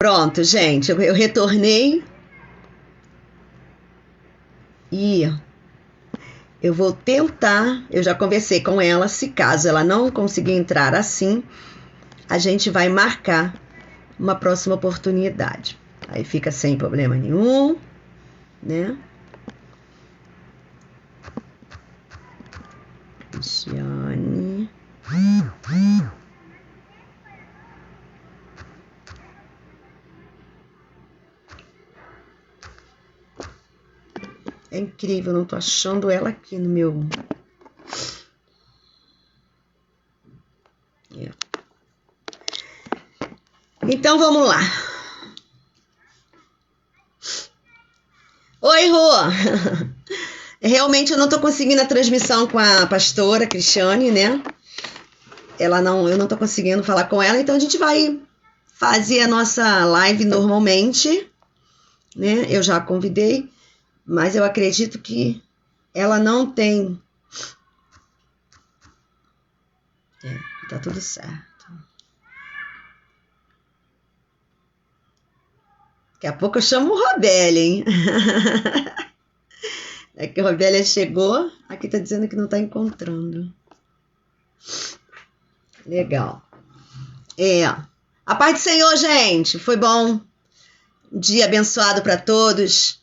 Pronto, gente, eu retornei e eu vou tentar. Eu já conversei com ela, se caso ela não conseguir entrar assim, a gente vai marcar uma próxima oportunidade. Aí fica sem problema nenhum, né? Cristiane. É incrível, eu não tô achando ela aqui no meu... Então vamos lá. Oi, Rô! Realmente eu não tô conseguindo a transmissão com a pastora Cristiane, né? Eu não tô conseguindo falar com ela, então a gente vai fazer a nossa live normalmente, né? Eu já a convidei, mas eu acredito que ela não tem... tá tudo certo. Daqui a pouco eu chamo o Robélia, hein? É que a Robélia chegou, aqui tá dizendo que não tá encontrando. Legal. A paz do Senhor, gente, foi bom. Um dia abençoado para todos.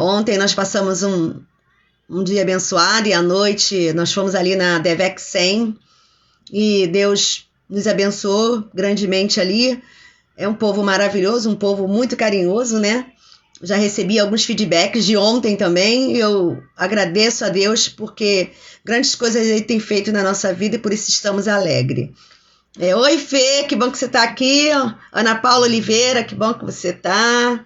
Ontem nós passamos um dia abençoado e à noite nós fomos ali na Devec 100 e Deus nos abençoou grandemente ali. É um povo maravilhoso, um povo muito carinhoso, né? Já recebi alguns feedbacks de ontem também. Eu agradeço a Deus porque grandes coisas Ele tem feito na nossa vida e por isso estamos alegres. Oi, Fê, que bom que você está aqui. Ana Paula Oliveira, que bom que você está.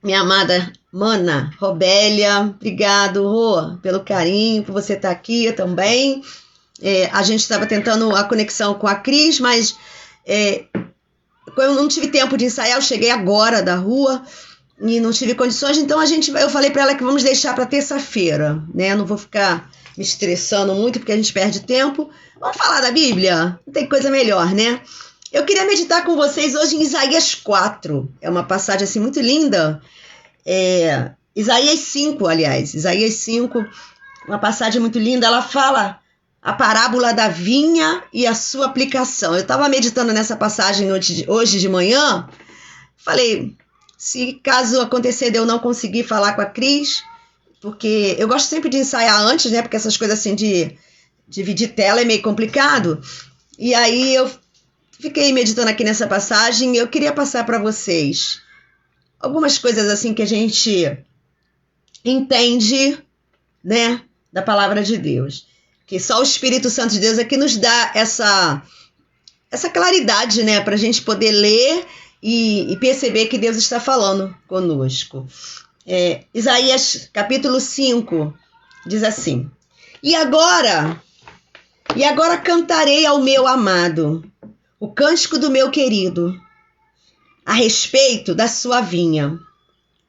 Minha amada Mana Robélia, obrigado, Rô, pelo carinho, por você estar aqui também. A gente estava tentando a conexão com a Cris, mas eu não tive tempo de ensaiar, eu cheguei agora da rua e não tive condições, então eu falei para ela que vamos deixar para terça-feira, né? Não vou ficar me estressando muito porque a gente perde tempo. Vamos falar da Bíblia? Não tem coisa melhor, né? Eu queria meditar com vocês hoje em Isaías 4. É uma passagem assim muito linda. Isaías 5, aliás. Isaías 5, uma passagem muito linda. Ela fala a parábola da vinha e a sua aplicação. Eu estava meditando nessa passagem hoje de manhã. Falei, se caso acontecer de eu não conseguir falar com a Cris, porque eu gosto sempre de ensaiar antes, né? Porque essas coisas assim de dividir tela é meio complicado. E aí eu fiquei meditando aqui nessa passagem e eu queria passar para vocês algumas coisas assim que a gente entende, né, da palavra de Deus. Que só o Espírito Santo de Deus é que nos dá essa claridade, né, para a gente poder ler e perceber que Deus está falando conosco. Isaías capítulo 5 diz assim: E agora cantarei ao meu amado o cântico do meu querido, a respeito da sua vinha.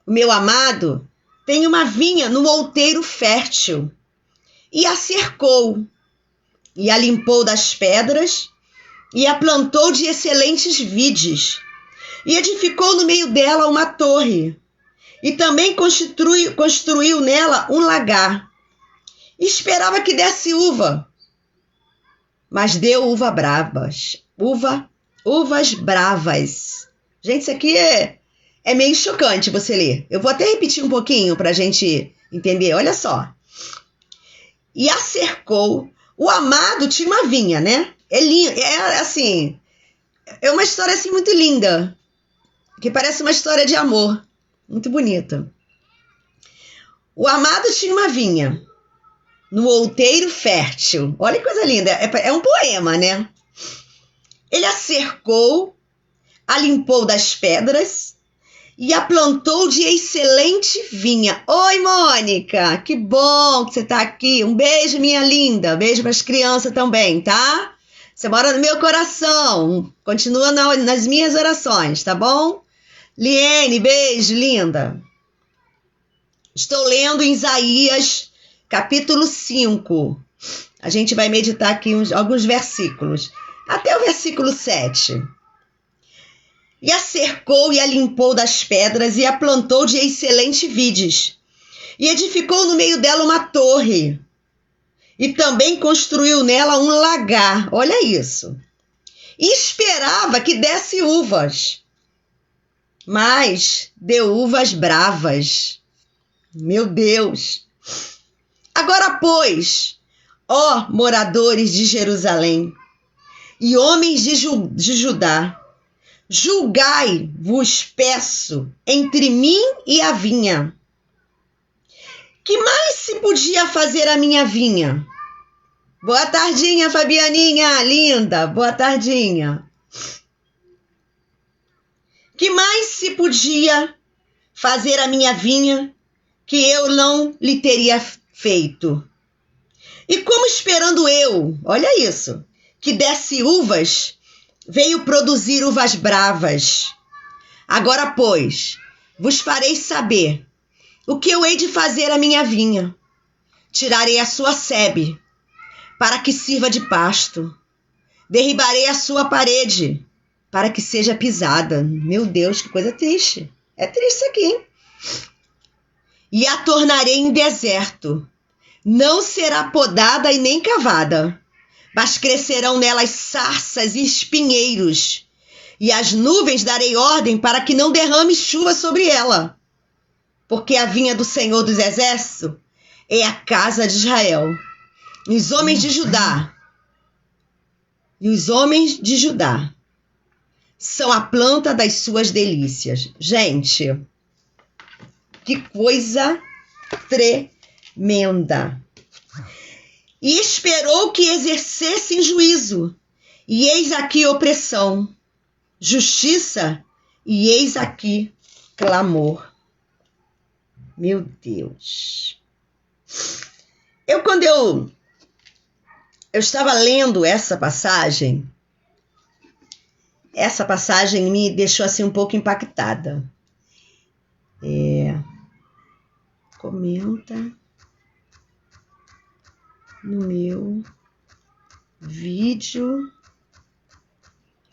O meu amado tem uma vinha no outeiro fértil, e a cercou, e a limpou das pedras, e a plantou de excelentes vides, e edificou no meio dela uma torre, e também construiu nela um lagar. E esperava que desse uva, mas deu uvas bravas. Gente, isso aqui é meio chocante você ler. Eu vou até repetir um pouquinho para a gente entender. Olha só. E a cercou. O amado tinha uma vinha, né? É lindo. Assim, é uma história assim muito linda, que parece uma história de amor. Muito bonita. O amado tinha uma vinha no outeiro fértil. Olha que coisa linda. É um poema, né? Ele a cercou, a limpou das pedras e a plantou de excelente vinha. Oi, Mônica, que bom que você está aqui. Um beijo, minha linda. Beijo para as crianças também, tá? Você mora no meu coração. Continua nas minhas orações, tá bom? Liene, beijo, linda. Estou lendo em Isaías, capítulo 5. A gente vai meditar aqui alguns versículos. Até o versículo 7. e a cercou e a limpou das pedras e a plantou de excelentes vides. E edificou no meio dela uma torre. E também construiu nela um lagar. Olha isso. E esperava que desse uvas. Mas deu uvas bravas. Meu Deus. Agora, pois, ó moradores de Jerusalém e homens de Judá, julgai-vos, peço, entre mim e a vinha. Que mais se podia fazer a minha vinha? Boa tardinha, Fabianinha, linda. Boa tardinha. Que mais se podia fazer a minha vinha que eu não lhe teria feito? E como esperando eu, olha isso, que desse uvas, veio produzir uvas bravas. Agora, pois, vos farei saber o que eu hei de fazer à minha vinha. Tirarei a sua sebe, para que sirva de pasto. Derribarei a sua parede, para que seja pisada. Meu Deus, que coisa triste. É triste isso aqui, hein? E a tornarei em deserto. Não será podada e nem cavada, mas crescerão nelas sarças e espinheiros. E as nuvens darei ordem para que não derrame chuva sobre ela. Porque a vinha do Senhor dos Exércitos é a casa de Israel. E os homens de Judá são a planta das suas delícias. Gente, que coisa tremenda. E esperou que exercessem juízo. E eis aqui opressão, justiça, e eis aqui clamor. Meu Deus. Quando eu estava lendo essa passagem me deixou assim um pouco impactada. Comenta no meu vídeo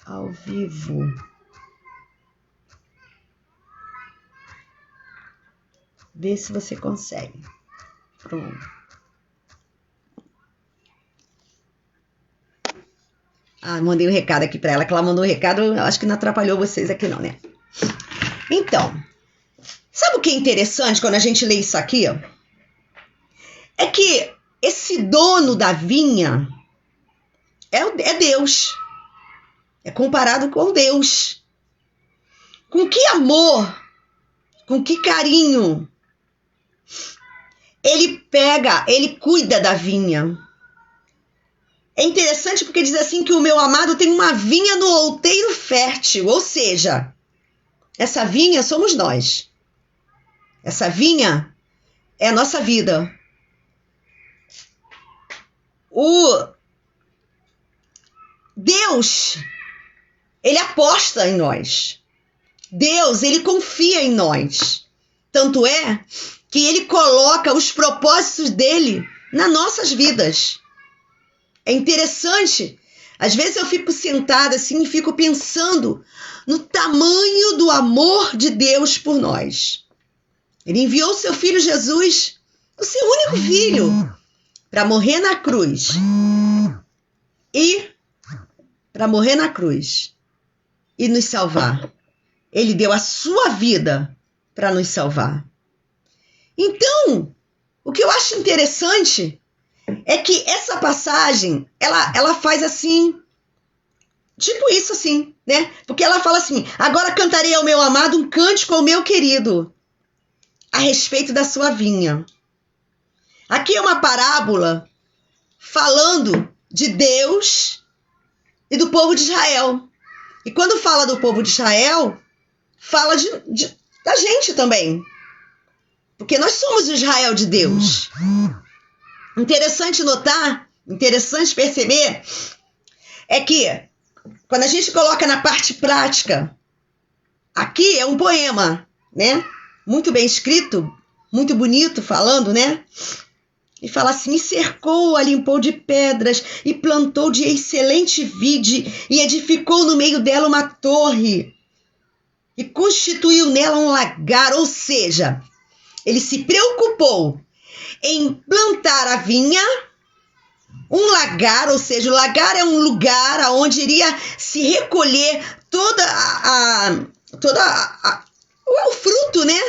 ao vivo. Vê se você consegue. Pronto. Mandei um recado aqui para ela, que ela mandou um recado, acho que não atrapalhou vocês aqui não, né? Então, sabe o que é interessante quando a gente lê isso aqui? É que esse dono da vinha é Deus. É comparado com Deus. Com que amor, com que carinho ele cuida da vinha. É interessante porque diz assim que o meu amado tem uma vinha no outeiro fértil, ou seja, essa vinha somos nós. Essa vinha é a nossa vida. O Deus, ele aposta em nós. Deus, ele confia em nós. Tanto é que ele coloca os propósitos dele nas nossas vidas. É interessante. Às vezes eu fico sentada assim e fico pensando no tamanho do amor de Deus por nós. Ele enviou seu filho Jesus, o seu único filho, para morrer na cruz. E nos salvar. Ele deu a sua vida para nos salvar. Então, o que eu acho interessante é que essa passagem, ela faz assim, tipo isso assim, né? Porque ela fala assim, agora cantarei ao meu amado um cântico ao meu querido, a respeito da sua vinha. Aqui é uma parábola falando de Deus e do povo de Israel. E quando fala do povo de Israel, fala da gente também. Porque nós somos o Israel de Deus. Interessante notar, interessante perceber, é que quando a gente coloca na parte prática, aqui é um poema, né? Muito bem escrito, muito bonito falando, né? E fala assim, e cercou, a limpou de pedras, e plantou de excelente vide, e edificou no meio dela uma torre. e constituiu nela um lagar, ou seja, ele se preocupou em plantar a vinha, um lagar, ou seja, o lagar é um lugar onde iria se recolher o fruto, né?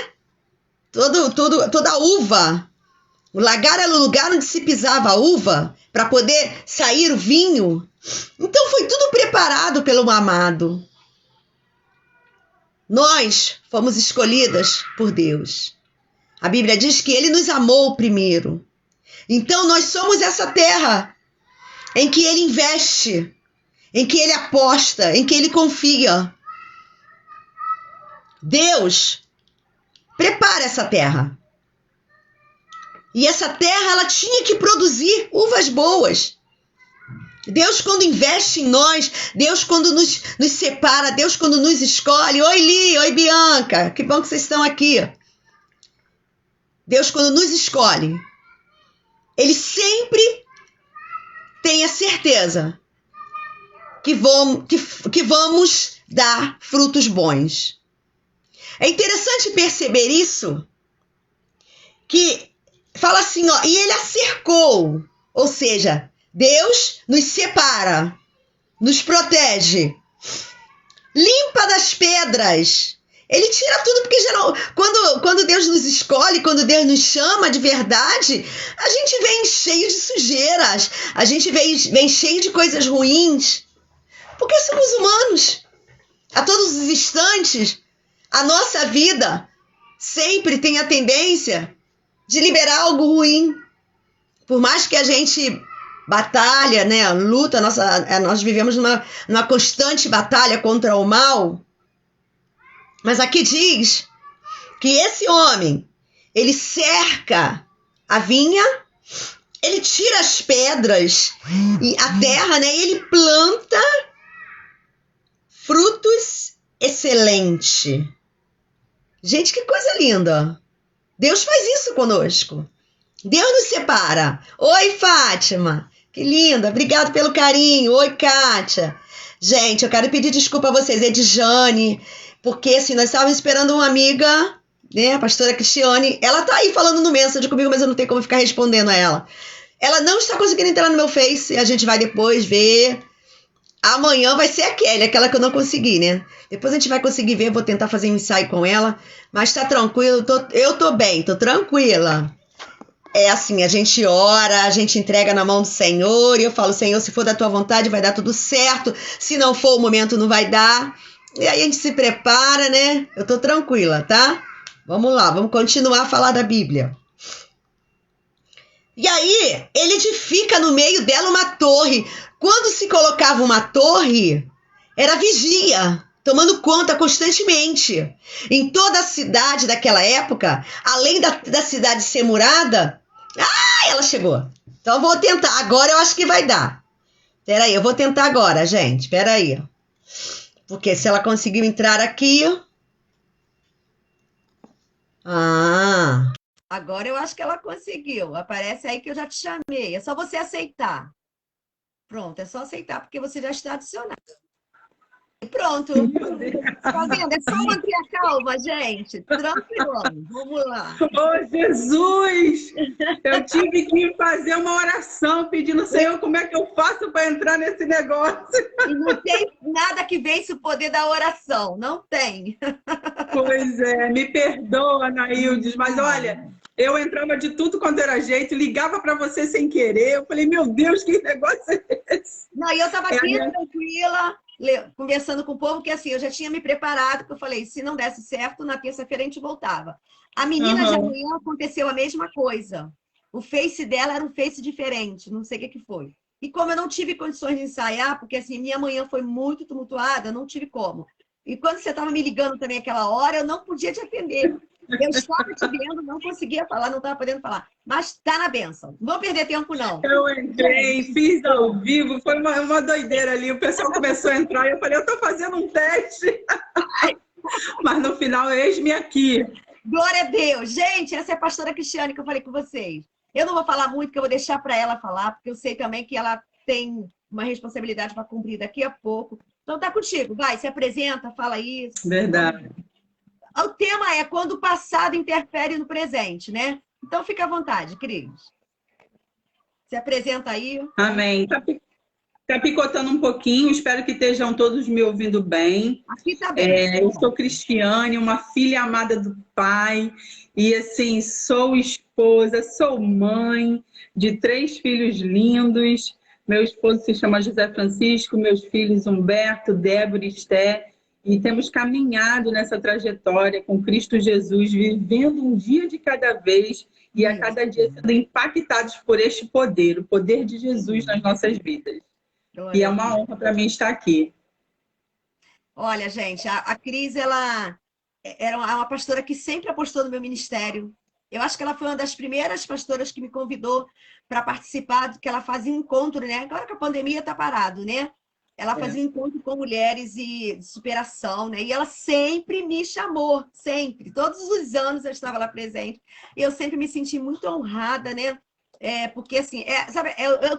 Toda a uva. O lagar era o lugar onde se pisava a uva para poder sair o vinho. Então foi tudo preparado pelo amado. Nós fomos escolhidas por Deus. A Bíblia diz que ele nos amou primeiro. Então nós somos essa terra em que ele investe, em que ele aposta, em que ele confia. Deus prepara essa terra. E essa terra, ela tinha que produzir uvas boas. Deus, quando investe em nós, Deus, quando nos separa, Deus, quando nos escolhe. Oi, Li, oi, Bianca, que bom que vocês estão aqui. Deus, quando nos escolhe, ele sempre tem a certeza que vamos dar frutos bons. É interessante perceber isso, que fala assim, ó, e ele a cercou, ou seja, Deus nos separa, nos protege, limpa das pedras. Ele tira tudo, porque quando Deus nos escolhe, quando Deus nos chama de verdade, a gente vem cheio de sujeiras, a gente vem cheio de coisas ruins, porque somos humanos. A todos os instantes, a nossa vida sempre tem a tendência de liberar algo ruim. Por mais que a gente batalha, né, luta, nós vivemos numa constante batalha contra o mal. Mas aqui diz que esse homem, ele cerca a vinha, ele tira as pedras e a terra, né, e ele planta frutos excelentes. Gente, que coisa linda! Deus faz isso conosco. Deus nos separa. Oi, Fátima. Que linda. Obrigado pelo carinho. Oi, Kátia. Gente, eu quero pedir desculpa a vocês, Edjane, porque assim, nós estávamos esperando uma amiga, né, a pastora Cristiane. Ela tá aí falando no Messenger comigo, mas eu não tenho como ficar respondendo a ela. Ela não está conseguindo entrar no meu Face. A gente vai depois ver. Amanhã vai ser aquela que eu não consegui, né? Depois a gente vai conseguir ver, vou tentar fazer um ensaio com ela. Mas tá tranquilo, eu tô bem, tô tranquila. É assim, a gente ora, a gente entrega na mão do Senhor, e eu falo, Senhor, se for da tua vontade, vai dar tudo certo. Se não for o momento, não vai dar. E aí a gente se prepara, né? Eu tô tranquila, tá? Vamos lá, vamos continuar a falar da Bíblia. E aí, ele edifica no meio dela uma torre. Quando se colocava uma torre, era vigia, tomando conta constantemente. Em toda a cidade daquela época, além da cidade ser murada, ela chegou. Então eu vou tentar, agora eu acho que vai dar. Peraí, eu vou tentar agora, gente, peraí. Porque se ela conseguiu entrar aqui... Agora eu acho que ela conseguiu. Aparece aí que eu já te chamei. É só você aceitar. Pronto, é só aceitar, porque você já está adicionado. Pronto. Tá vendo? É só manter a calma, gente. Tranquilo. Vamos lá. Oh, Jesus! Eu tive que fazer uma oração pedindo, Senhor, como é que eu faço para entrar nesse negócio? E não tem nada que vence o poder da oração. Não tem. Pois é, me perdoa, Anaildes, mas olha, eu entrava de tudo quanto era jeito, ligava para você sem querer. Eu falei, meu Deus, que negócio é esse? Não, e eu estava aqui tranquila, conversando com o povo, que assim, eu já tinha me preparado, porque eu falei, se não desse certo, na terça-feira a gente voltava. A menina de amanhã aconteceu a mesma coisa. O Face dela era um Face diferente, não sei o que foi. E como eu não tive condições de ensaiar, porque assim, minha manhã foi muito tumultuada, não tive como. E quando você estava me ligando também aquela hora, eu não podia te atender. Eu estava te vendo, não conseguia falar, não estava podendo falar. Mas está na bênção. Não vou perder tempo, não. Eu entrei, fiz ao vivo, foi uma doideira ali. O pessoal começou a entrar e eu falei, eu estou fazendo um teste. Mas no final, eis-me aqui. Glória a Deus. Gente, essa é a pastora Cristiane que eu falei com vocês. Eu não vou falar muito, porque eu vou deixar para ela falar, porque eu sei também que ela tem uma responsabilidade para cumprir daqui a pouco. Então tá contigo, vai, se apresenta, fala isso. Verdade. O tema é quando o passado interfere no presente, né? Então fica à vontade, Cris. Se apresenta aí. Amém. Tá picotando um pouquinho, espero que estejam todos me ouvindo bem. Aqui tá bem. Eu sou Cristiane, uma filha amada do Pai, e assim, sou esposa, sou mãe de 3 filhos lindos. Meu esposo se chama José Francisco, meus filhos Humberto, Débora e Esté, e temos caminhado nessa trajetória com Cristo Jesus, vivendo um dia de cada vez e a cada dia sendo impactados por este poder, o poder de Jesus nas nossas vidas. E é uma honra para mim estar aqui. Olha, gente, a Cris, ela era uma pastora que sempre apostou no meu ministério. Eu acho que ela foi uma das primeiras pastoras que me convidou para participar, que ela fazia encontro, né? Agora que a pandemia está parado, né? Ela fazia encontro com mulheres e de superação, né? E ela sempre me chamou, sempre. Todos os anos eu estava lá presente. E eu sempre me senti muito honrada, né? Porque, assim, sabe,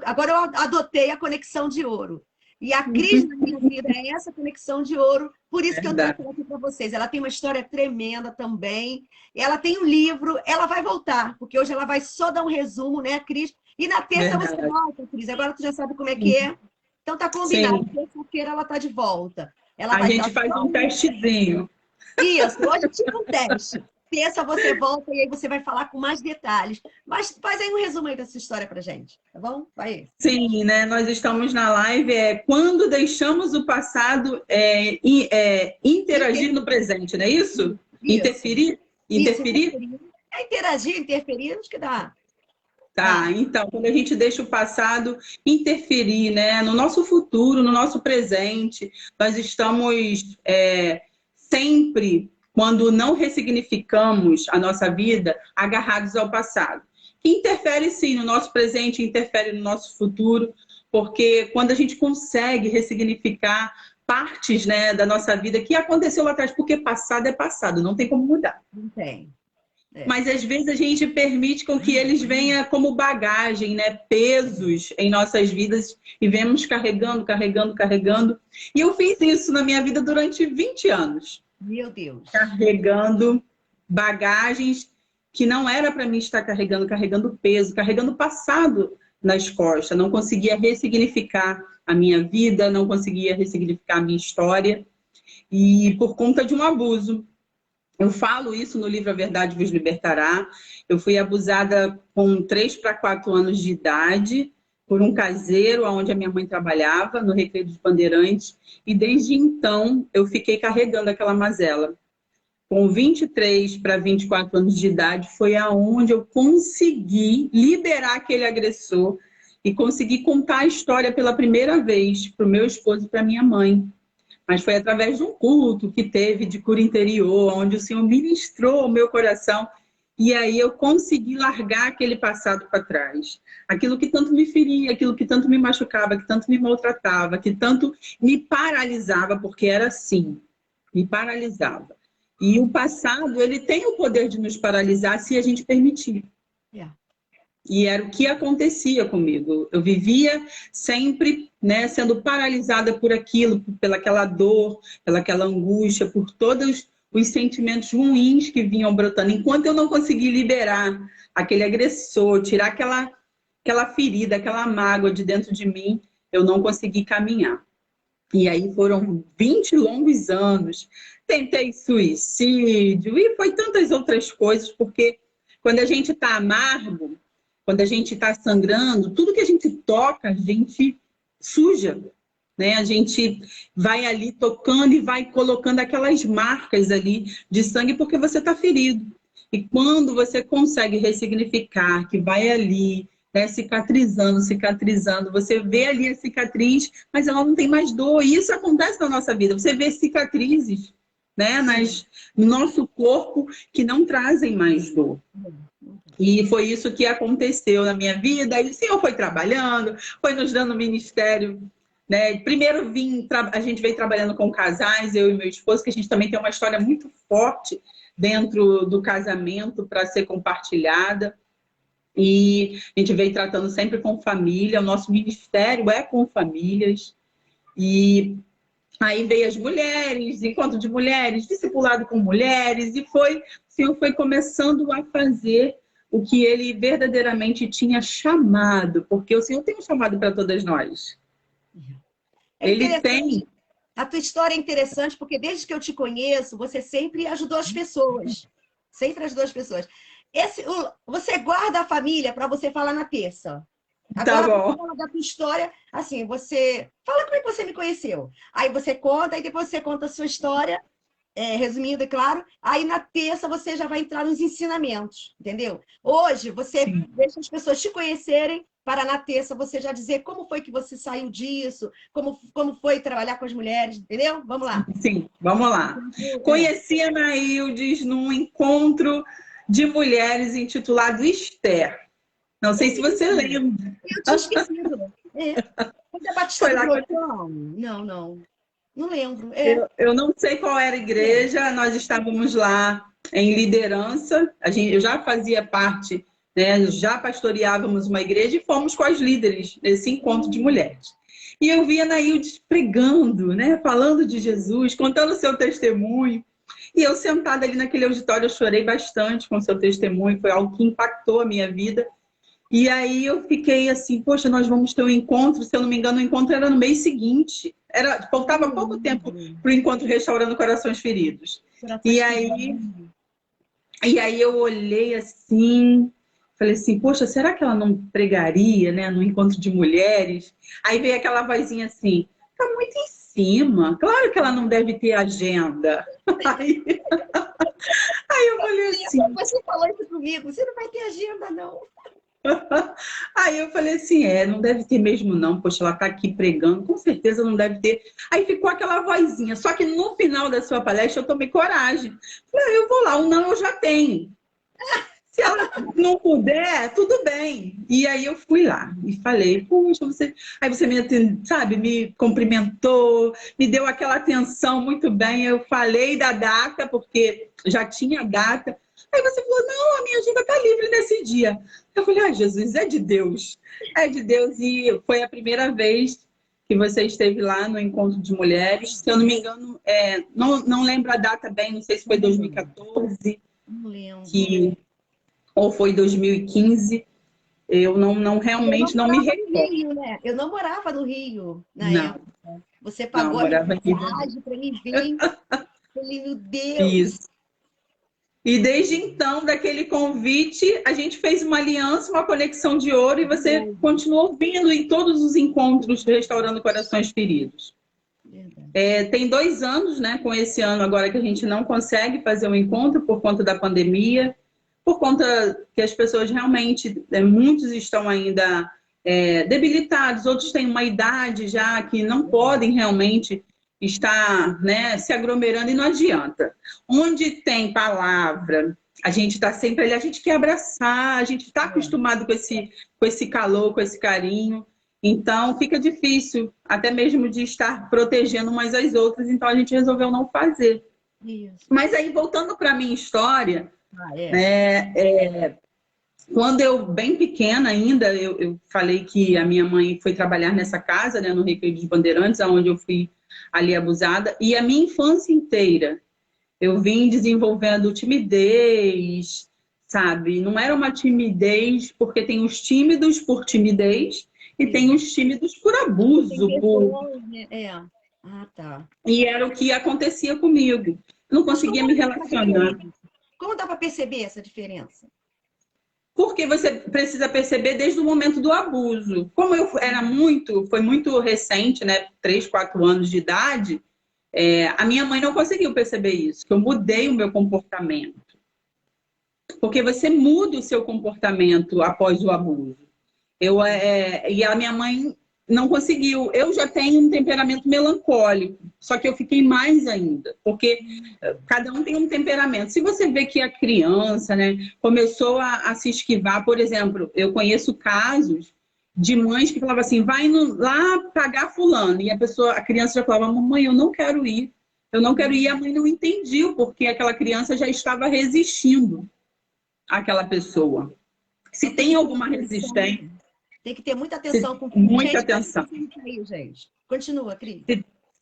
agora eu adotei a conexão de ouro. E a Cris na minha vida é essa conexão de ouro, por isso que eu estou aqui para vocês. Ela tem uma história tremenda também. Ela tem um livro, ela vai voltar, porque hoje ela vai só dar um resumo, né, Cris? E na terça você volta, Cris. Agora tu já sabe como é que é. Então tá combinado. Terça-feira ela tá de volta. A gente faz um testezinho. Isso, hoje tinha um teste. Terça você volta e aí você vai falar com mais detalhes. Mas faz aí um resumo aí dessa história pra gente, tá bom? Vai. Sim, né? Nós estamos na live quando deixamos o passado interagir no presente, não é isso? Interferir? Interferir? Interagir, interferir, acho que dá. Tá, então, quando a gente deixa o passado interferir, né, no nosso futuro, no nosso presente, nós estamos sempre, quando não ressignificamos a nossa vida, agarrados ao passado. Que interfere, sim, no nosso presente, interfere no nosso futuro, porque quando a gente consegue ressignificar partes, né, da nossa vida que aconteceu lá atrás, porque passado é passado, não tem como mudar. Não tem. Mas às vezes a gente permite com que eles venham como bagagem, né? Pesos em nossas vidas e vemos carregando, carregando, carregando. E eu fiz isso na minha vida durante 20 anos. Meu Deus. Carregando bagagens que não era para mim estar carregando, carregando peso, carregando passado nas costas. Não conseguia ressignificar a minha vida, não conseguia ressignificar a minha história. E por conta de um abuso. Eu falo isso no livro A Verdade Vos Libertará. Eu fui abusada com 3 para 4 anos de idade por um caseiro onde a minha mãe trabalhava, no Recreio dos Bandeirantes. E desde então eu fiquei carregando aquela mazela. Com 23 para 24 anos de idade foi aonde eu consegui liberar aquele agressor e consegui contar a história pela primeira vez para o meu esposo e para minha mãe. Mas foi através de um culto que teve de cura interior, onde o Senhor ministrou o meu coração. E aí eu consegui largar aquele passado para trás. Aquilo que tanto me feria, aquilo que tanto me machucava, que tanto me maltratava, que tanto me paralisava, porque era assim, me paralisava. E o passado, ele tem o poder de nos paralisar se a gente permitir. E era o que acontecia comigo. Eu vivia sempre, né, sendo paralisada por aquilo, pelaquela dor, pelaquela angústia, por todos os sentimentos ruins que vinham brotando. Enquanto eu não consegui liberar aquele agressor, tirar aquela ferida, aquela mágoa de dentro de mim, eu não consegui caminhar. E aí foram 20 longos anos. Tentei suicídio e foi tantas outras coisas, porque quando a gente está amargo, quando a gente está sangrando, tudo que a gente toca, a gente suja, né? A gente vai ali tocando e vai colocando aquelas marcas ali de sangue porque você está ferido. E quando você consegue ressignificar, que vai ali, né, cicatrizando, cicatrizando, você vê ali a cicatriz, mas ela não tem mais dor. E isso acontece na nossa vida. Você vê cicatrizes, né, no nosso corpo que não trazem mais dor. E foi isso que aconteceu na minha vida. E o Senhor foi trabalhando, foi nos dando ministério, né? Primeiro a gente veio trabalhando com casais, eu e meu esposo, que a gente também tem uma história muito forte dentro do casamento para ser compartilhada. E a gente veio tratando sempre com família. O nosso ministério é com famílias. E Aí veio as mulheres, encontro de mulheres, discipulado com mulheres, e o Senhor foi começando a fazer o que Ele verdadeiramente tinha chamado, porque o Senhor tem um chamado para todas nós. É Ele interessante. tem. A tua história é interessante, porque desde que eu te conheço, você sempre ajudou as pessoas. Sempre ajudou as pessoas. Você guarda a família para você falar na terça. Tá Agora, bom. fala da tua história, assim, você... Fala como é que você me conheceu. Aí você conta, aí depois você conta a sua história, resumindo, é claro. Aí na terça você já vai entrar nos ensinamentos, entendeu? Hoje você deixa as pessoas te conhecerem, para na terça você já dizer como foi que você saiu disso, como foi trabalhar com as mulheres, entendeu? Vamos lá. Sim, vamos lá. Conheci a Anaíldes num encontro de mulheres intitulado Esther. Não sei se você lembra. Eu tinha esquecido. Você é batista do Brotão? Não lembro. Eu não sei qual era a igreja, nós estávamos lá em liderança, eu já fazia parte, né, já pastoreávamos uma igreja e fomos com as líderes nesse encontro de mulheres. E eu vi a Anaíldes pregando, né, falando de Jesus, contando o seu testemunho. E eu sentada ali naquele auditório, eu chorei bastante com o seu testemunho, foi algo que impactou a minha vida. E aí eu fiquei assim, poxa, nós vamos ter um encontro, se eu não me engano, o encontro era no mês seguinte. Faltava pouco tempo para o encontro Restaurando Corações Feridos. E aí eu olhei assim, falei assim, poxa, será que ela não pregaria, né, no encontro de mulheres? Aí veio aquela vozinha assim, tá muito em cima, claro que ela não deve ter agenda. Aí eu falei assim... Você falou isso comigo, você não vai ter agenda, não. Aí eu falei assim, não deve ter mesmo não, poxa, ela tá aqui pregando, com certeza não deve ter. Aí ficou aquela vozinha, só que no final da sua palestra eu tomei coragem. Falei, eu vou lá, o não eu já tenho. Se ela não puder, tudo bem. E aí eu fui lá e falei, puxa, você... Aí você me cumprimentou, me deu aquela atenção muito bem. Eu falei da data, porque já tinha data. Aí você falou, não, a minha agenda está livre nesse dia. Eu falei, Jesus, é de Deus. É de Deus. E foi a primeira vez que você esteve lá no Encontro de Mulheres. Se eu não me engano, não lembro a data bem, não sei se foi 2014. Não lembro. Ou foi 2015. Eu realmente não me recordo. Rio, né? Eu não morava no Rio na época. Você pagou a viagem para mim vir. Eu falei, meu Deus. Isso. E desde então, daquele convite, a gente fez uma aliança, uma conexão de ouro, e você continuou vindo em todos os encontros Restaurando Corações Feridos. Tem 2 anos, né, com esse ano agora que a gente não consegue fazer um encontro por conta da pandemia, por conta que as pessoas realmente, muitos estão ainda debilitados, outros têm uma idade já que não podem realmente estar, né, se aglomerando, e não adianta. Onde tem palavra, a gente está sempre ali, a gente quer abraçar, a gente está acostumado com esse calor, com esse carinho, então fica difícil até mesmo de estar protegendo umas às outras, então a gente resolveu não fazer. Isso. Mas aí, voltando para a minha história, quando eu, bem pequena ainda, eu falei que a minha mãe foi trabalhar nessa casa, né, no Recreio dos Bandeirantes, onde eu fui ali abusada, e a minha infância inteira eu vim desenvolvendo timidez, sabe? Não era uma timidez, porque tem os tímidos por timidez e tem os tímidos por abuso. Tá. E era o que acontecia comigo. Eu não conseguia me relacionar. Como dá para perceber essa diferença? Porque você precisa perceber desde o momento do abuso. Como foi muito recente, né? 3, 4 anos de idade, a minha mãe não conseguiu perceber isso, que eu mudei o meu comportamento. Porque você muda o seu comportamento após o abuso. E a minha mãe não conseguiu. Eu já tenho um temperamento melancólico, só que eu fiquei mais ainda, porque cada um tem um temperamento. Se você vê que a criança, né, começou a se esquivar, por exemplo, eu conheço casos de mães que falavam assim, vai lá pagar fulano, e a criança já falava, mamãe, eu não quero ir, e a mãe não entendia porque aquela criança já estava resistindo àquela pessoa. Se tem alguma resistência... Tem que ter muita atenção com muita atenção. Gente. Continua, Cris.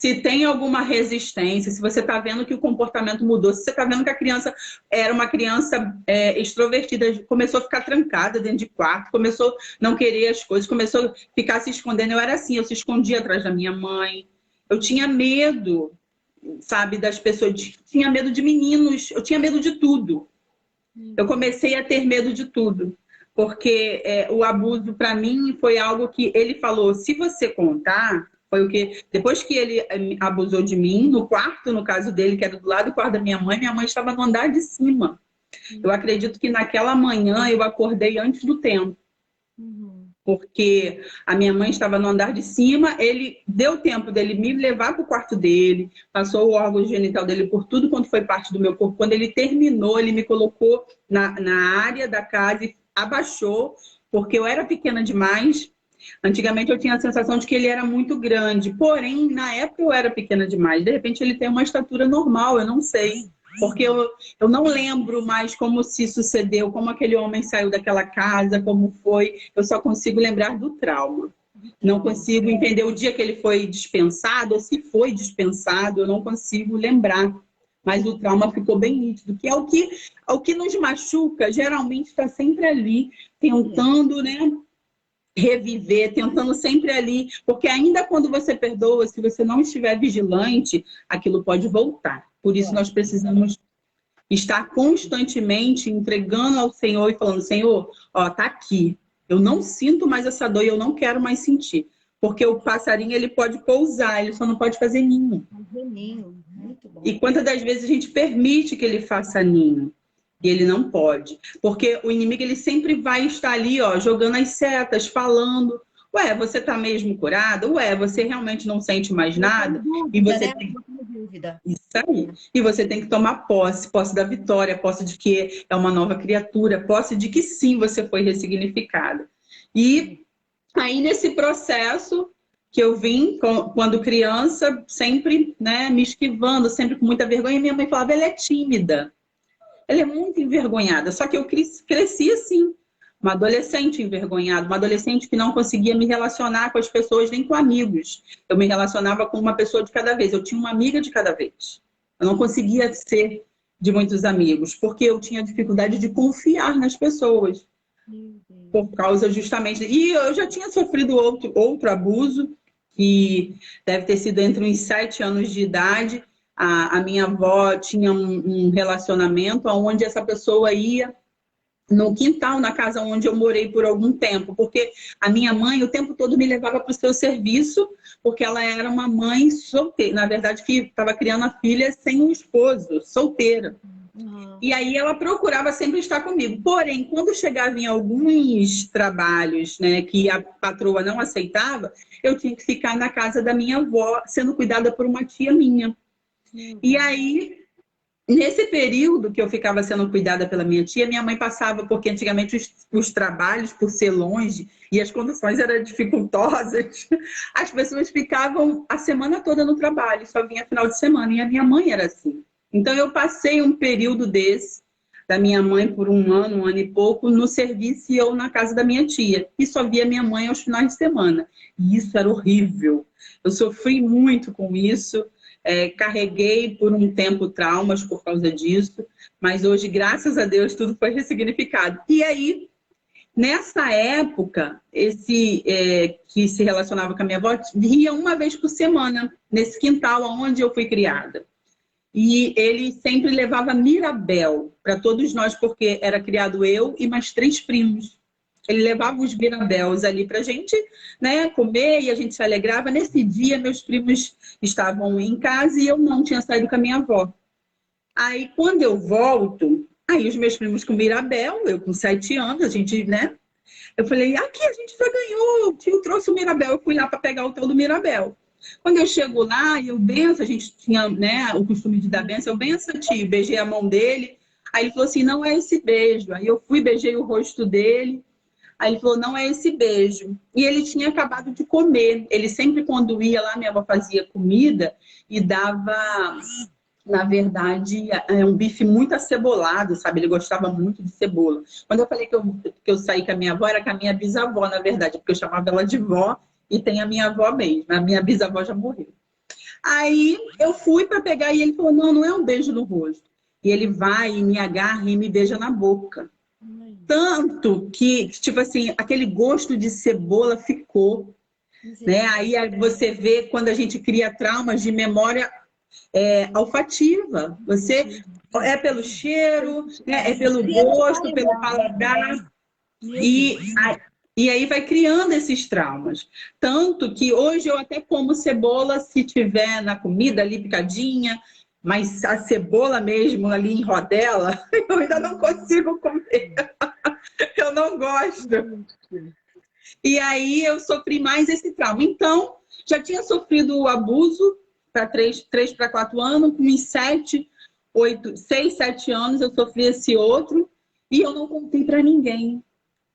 Se tem alguma resistência, se você está vendo que o comportamento mudou, se você está vendo que a criança era uma criança extrovertida, começou a ficar trancada dentro de quarto, começou a não querer as coisas, começou a ficar se escondendo. Eu era assim, eu se escondia atrás da minha mãe. Eu tinha medo, sabe, das pessoas. Tinha medo de meninos, eu tinha medo de tudo. Eu comecei a ter medo de tudo. Porque o abuso, para mim, foi algo que ele falou, se você contar... Foi o que, depois que ele abusou de mim, no quarto, no caso dele, que era do lado do quarto da minha mãe estava no andar de cima. Eu acredito que naquela manhã eu acordei antes do tempo. Porque a minha mãe estava no andar de cima, ele deu tempo dele me levar para o quarto dele, passou o órgão genital dele por tudo quanto foi parte do meu corpo. Quando ele terminou, ele me colocou na área da casa e abaixou, porque eu era pequena demais. Antigamente eu tinha a sensação de que ele era muito grande, porém, na época eu era pequena demais. De repente ele tem uma estatura normal, eu não sei. Porque eu não lembro mais como se sucedeu, como aquele homem saiu daquela casa, como foi. Eu só consigo lembrar do trauma. Não consigo entender o dia que ele foi dispensado, ou se foi dispensado, eu não consigo lembrar. Mas o trauma ficou bem nítido, que é o que nos machuca, geralmente está sempre ali, tentando, né? Reviver, tentando sempre ali, porque ainda quando você perdoa, se você não estiver vigilante, aquilo pode voltar. Por isso nós precisamos estar constantemente entregando ao Senhor e falando, Senhor, ó, tá aqui. Eu não sinto mais essa dor e eu não quero mais sentir. Porque o passarinho, ele pode pousar, ele só não pode fazer ninho. Muito bom. E quantas das vezes a gente permite que ele faça ninho? E ele não pode. Porque o inimigo, ele sempre vai estar ali, ó, jogando as setas, falando. Ué, você tá mesmo curado? Ué, você realmente não sente mais nada? E você tem... Isso aí. E você tem que tomar posse da vitória, posse de que é uma nova criatura, posse de que sim, você foi ressignificada. E aí, nesse processo que eu vim, quando criança, sempre, né, me esquivando, sempre com muita vergonha, e minha mãe falava, ela é tímida. Ela é muito envergonhada, só que eu cresci assim, uma adolescente envergonhada, uma adolescente que não conseguia me relacionar com as pessoas, nem com amigos. Eu me relacionava com uma pessoa de cada vez, eu tinha uma amiga de cada vez. Eu não conseguia ser de muitos amigos, porque eu tinha dificuldade de confiar nas pessoas. Por causa justamente... E eu já tinha sofrido outro abuso, que deve ter sido entre uns 7 anos de idade. A minha avó tinha um relacionamento onde essa pessoa ia no quintal, na casa onde eu morei por algum tempo, porque a minha mãe o tempo todo me levava para o seu serviço, porque ela era uma mãe solteira, na verdade que estava criando a filha sem um esposo, solteira. E aí ela procurava sempre estar comigo. Porém, quando chegava em alguns trabalhos, né, que a patroa não aceitava, eu tinha que ficar na casa da minha avó, sendo cuidada por uma tia minha. E aí, nesse período que eu ficava sendo cuidada pela minha tia, minha mãe passava, porque antigamente os trabalhos, por ser longe, e as condições eram dificultosas, as pessoas ficavam a semana toda no trabalho, só vinha final de semana, e a minha mãe era assim. Então, eu passei um período desse, da minha mãe, por um ano e pouco, no serviço e eu na casa da minha tia, e só via minha mãe aos finais de semana. E isso era horrível. Eu sofri muito com isso. Carreguei por um tempo traumas por causa disso, mas hoje, graças a Deus, tudo foi ressignificado. E aí, nessa época, que se relacionava com a minha avó, via uma vez por semana, nesse quintal onde eu fui criada. E ele sempre levava Mirabel para todos nós, porque era criado eu e mais 3 primos. Ele levava os Mirabéus ali para a gente, né, comer, e a gente se alegrava. Nesse dia, meus primos estavam em casa e eu não tinha saído com a minha avó. Aí, quando eu volto, aí os meus primos com Mirabel, eu com 7 anos, a gente, né? Eu falei, aqui a gente já ganhou, o tio trouxe o Mirabel. Eu fui lá para pegar o tal do Mirabel. Quando eu chego lá, eu benço, a gente tinha, né, o costume de dar benção, eu benço, tio, beijei a mão dele. Aí ele falou assim, não é esse beijo. Aí eu fui, beijei o rosto dele. Aí ele falou, não é esse beijo. E ele tinha acabado de comer. Ele sempre, quando ia lá, minha avó fazia comida e dava, na verdade, um bife muito acebolado, sabe? Ele gostava muito de cebola. Quando eu falei que eu saí com a minha avó, era com a minha bisavó, na verdade, porque eu chamava ela de vó e tem a minha avó mesmo. A minha bisavó já morreu. Aí eu fui para pegar e ele falou, não, não é um beijo no rosto. E ele vai e me agarra e me beija na boca. Tanto que, tipo assim, aquele gosto de cebola ficou, né? Aí você vê quando a gente cria traumas de memória olfativa. Você é pelo cheiro, né? É pelo gosto, pelo paladar. E aí vai criando esses traumas. Tanto que hoje eu até como cebola se tiver na comida ali picadinha, mas a cebola mesmo ali em rodela, eu ainda não consigo comer. Eu não gosto. E aí eu sofri mais esse trauma. Então, já tinha sofrido o abuso para 3 para 4 anos, com uns 6, 7 anos eu sofri esse outro e eu não contei para ninguém.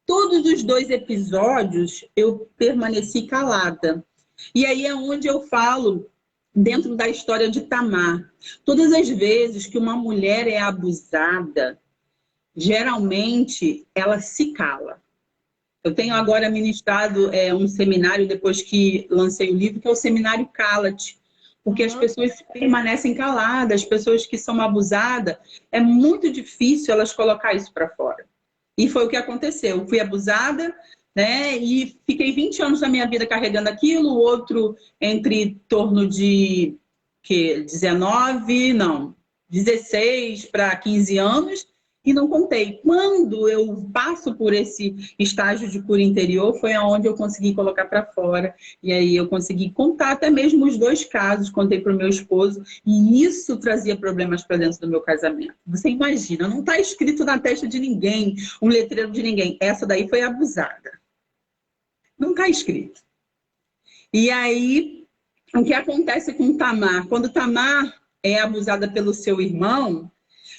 Todos os 2 episódios eu permaneci calada. E aí é onde eu falo dentro da história de Tamar. Todas as vezes que uma mulher é abusada, geralmente ela se cala. Eu tenho agora ministrado um seminário, depois que lancei o livro, que é o Seminário Cala-te. Porque as pessoas permanecem caladas, as pessoas que são abusadas, é muito difícil elas colocar isso para fora. E foi o que aconteceu. Eu fui abusada, né? E fiquei 20 anos da minha vida carregando aquilo, o outro entre torno de 16 para 15 anos, e não contei. Quando eu passo por esse estágio de cura interior, foi onde eu consegui colocar para fora. E aí eu consegui contar até mesmo os 2 casos, contei para o meu esposo, e isso trazia problemas para dentro do meu casamento. Você imagina, não está escrito na testa de ninguém, um letreiro de ninguém. Essa daí foi abusada. Não está escrito. E aí, o que acontece com Tamar? Quando Tamar é abusada pelo seu irmão,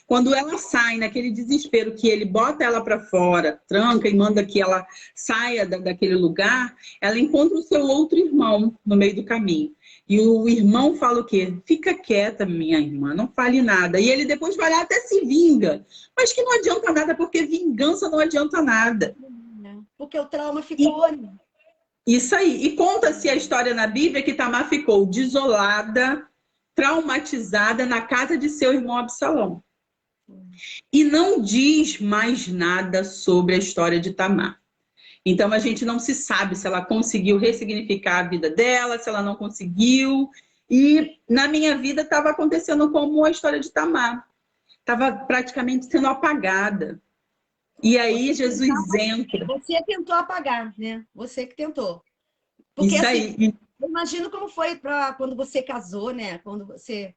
quando ela sai naquele desespero que ele bota ela para fora, tranca e manda que ela saia daquele lugar, ela encontra o seu outro irmão no meio do caminho. E o irmão fala o quê? Fica quieta, minha irmã, não fale nada. E ele depois vai lá até se vinga. Mas que não adianta nada, porque vingança não adianta nada. Porque o trauma ficou. Isso aí. E conta-se a história na Bíblia que Tamar ficou desolada, traumatizada na casa de seu irmão Absalão. E não diz mais nada sobre a história de Tamar. Então, a gente não se sabe se ela conseguiu ressignificar a vida dela, se ela não conseguiu. E na minha vida estava acontecendo como a história de Tamar. Estava praticamente sendo apagada. E aí Jesus entra. Você tentou apagar, né? Você que tentou. Porque, isso assim, aí. eu imagino como foi para quando você casou, né? Quando você...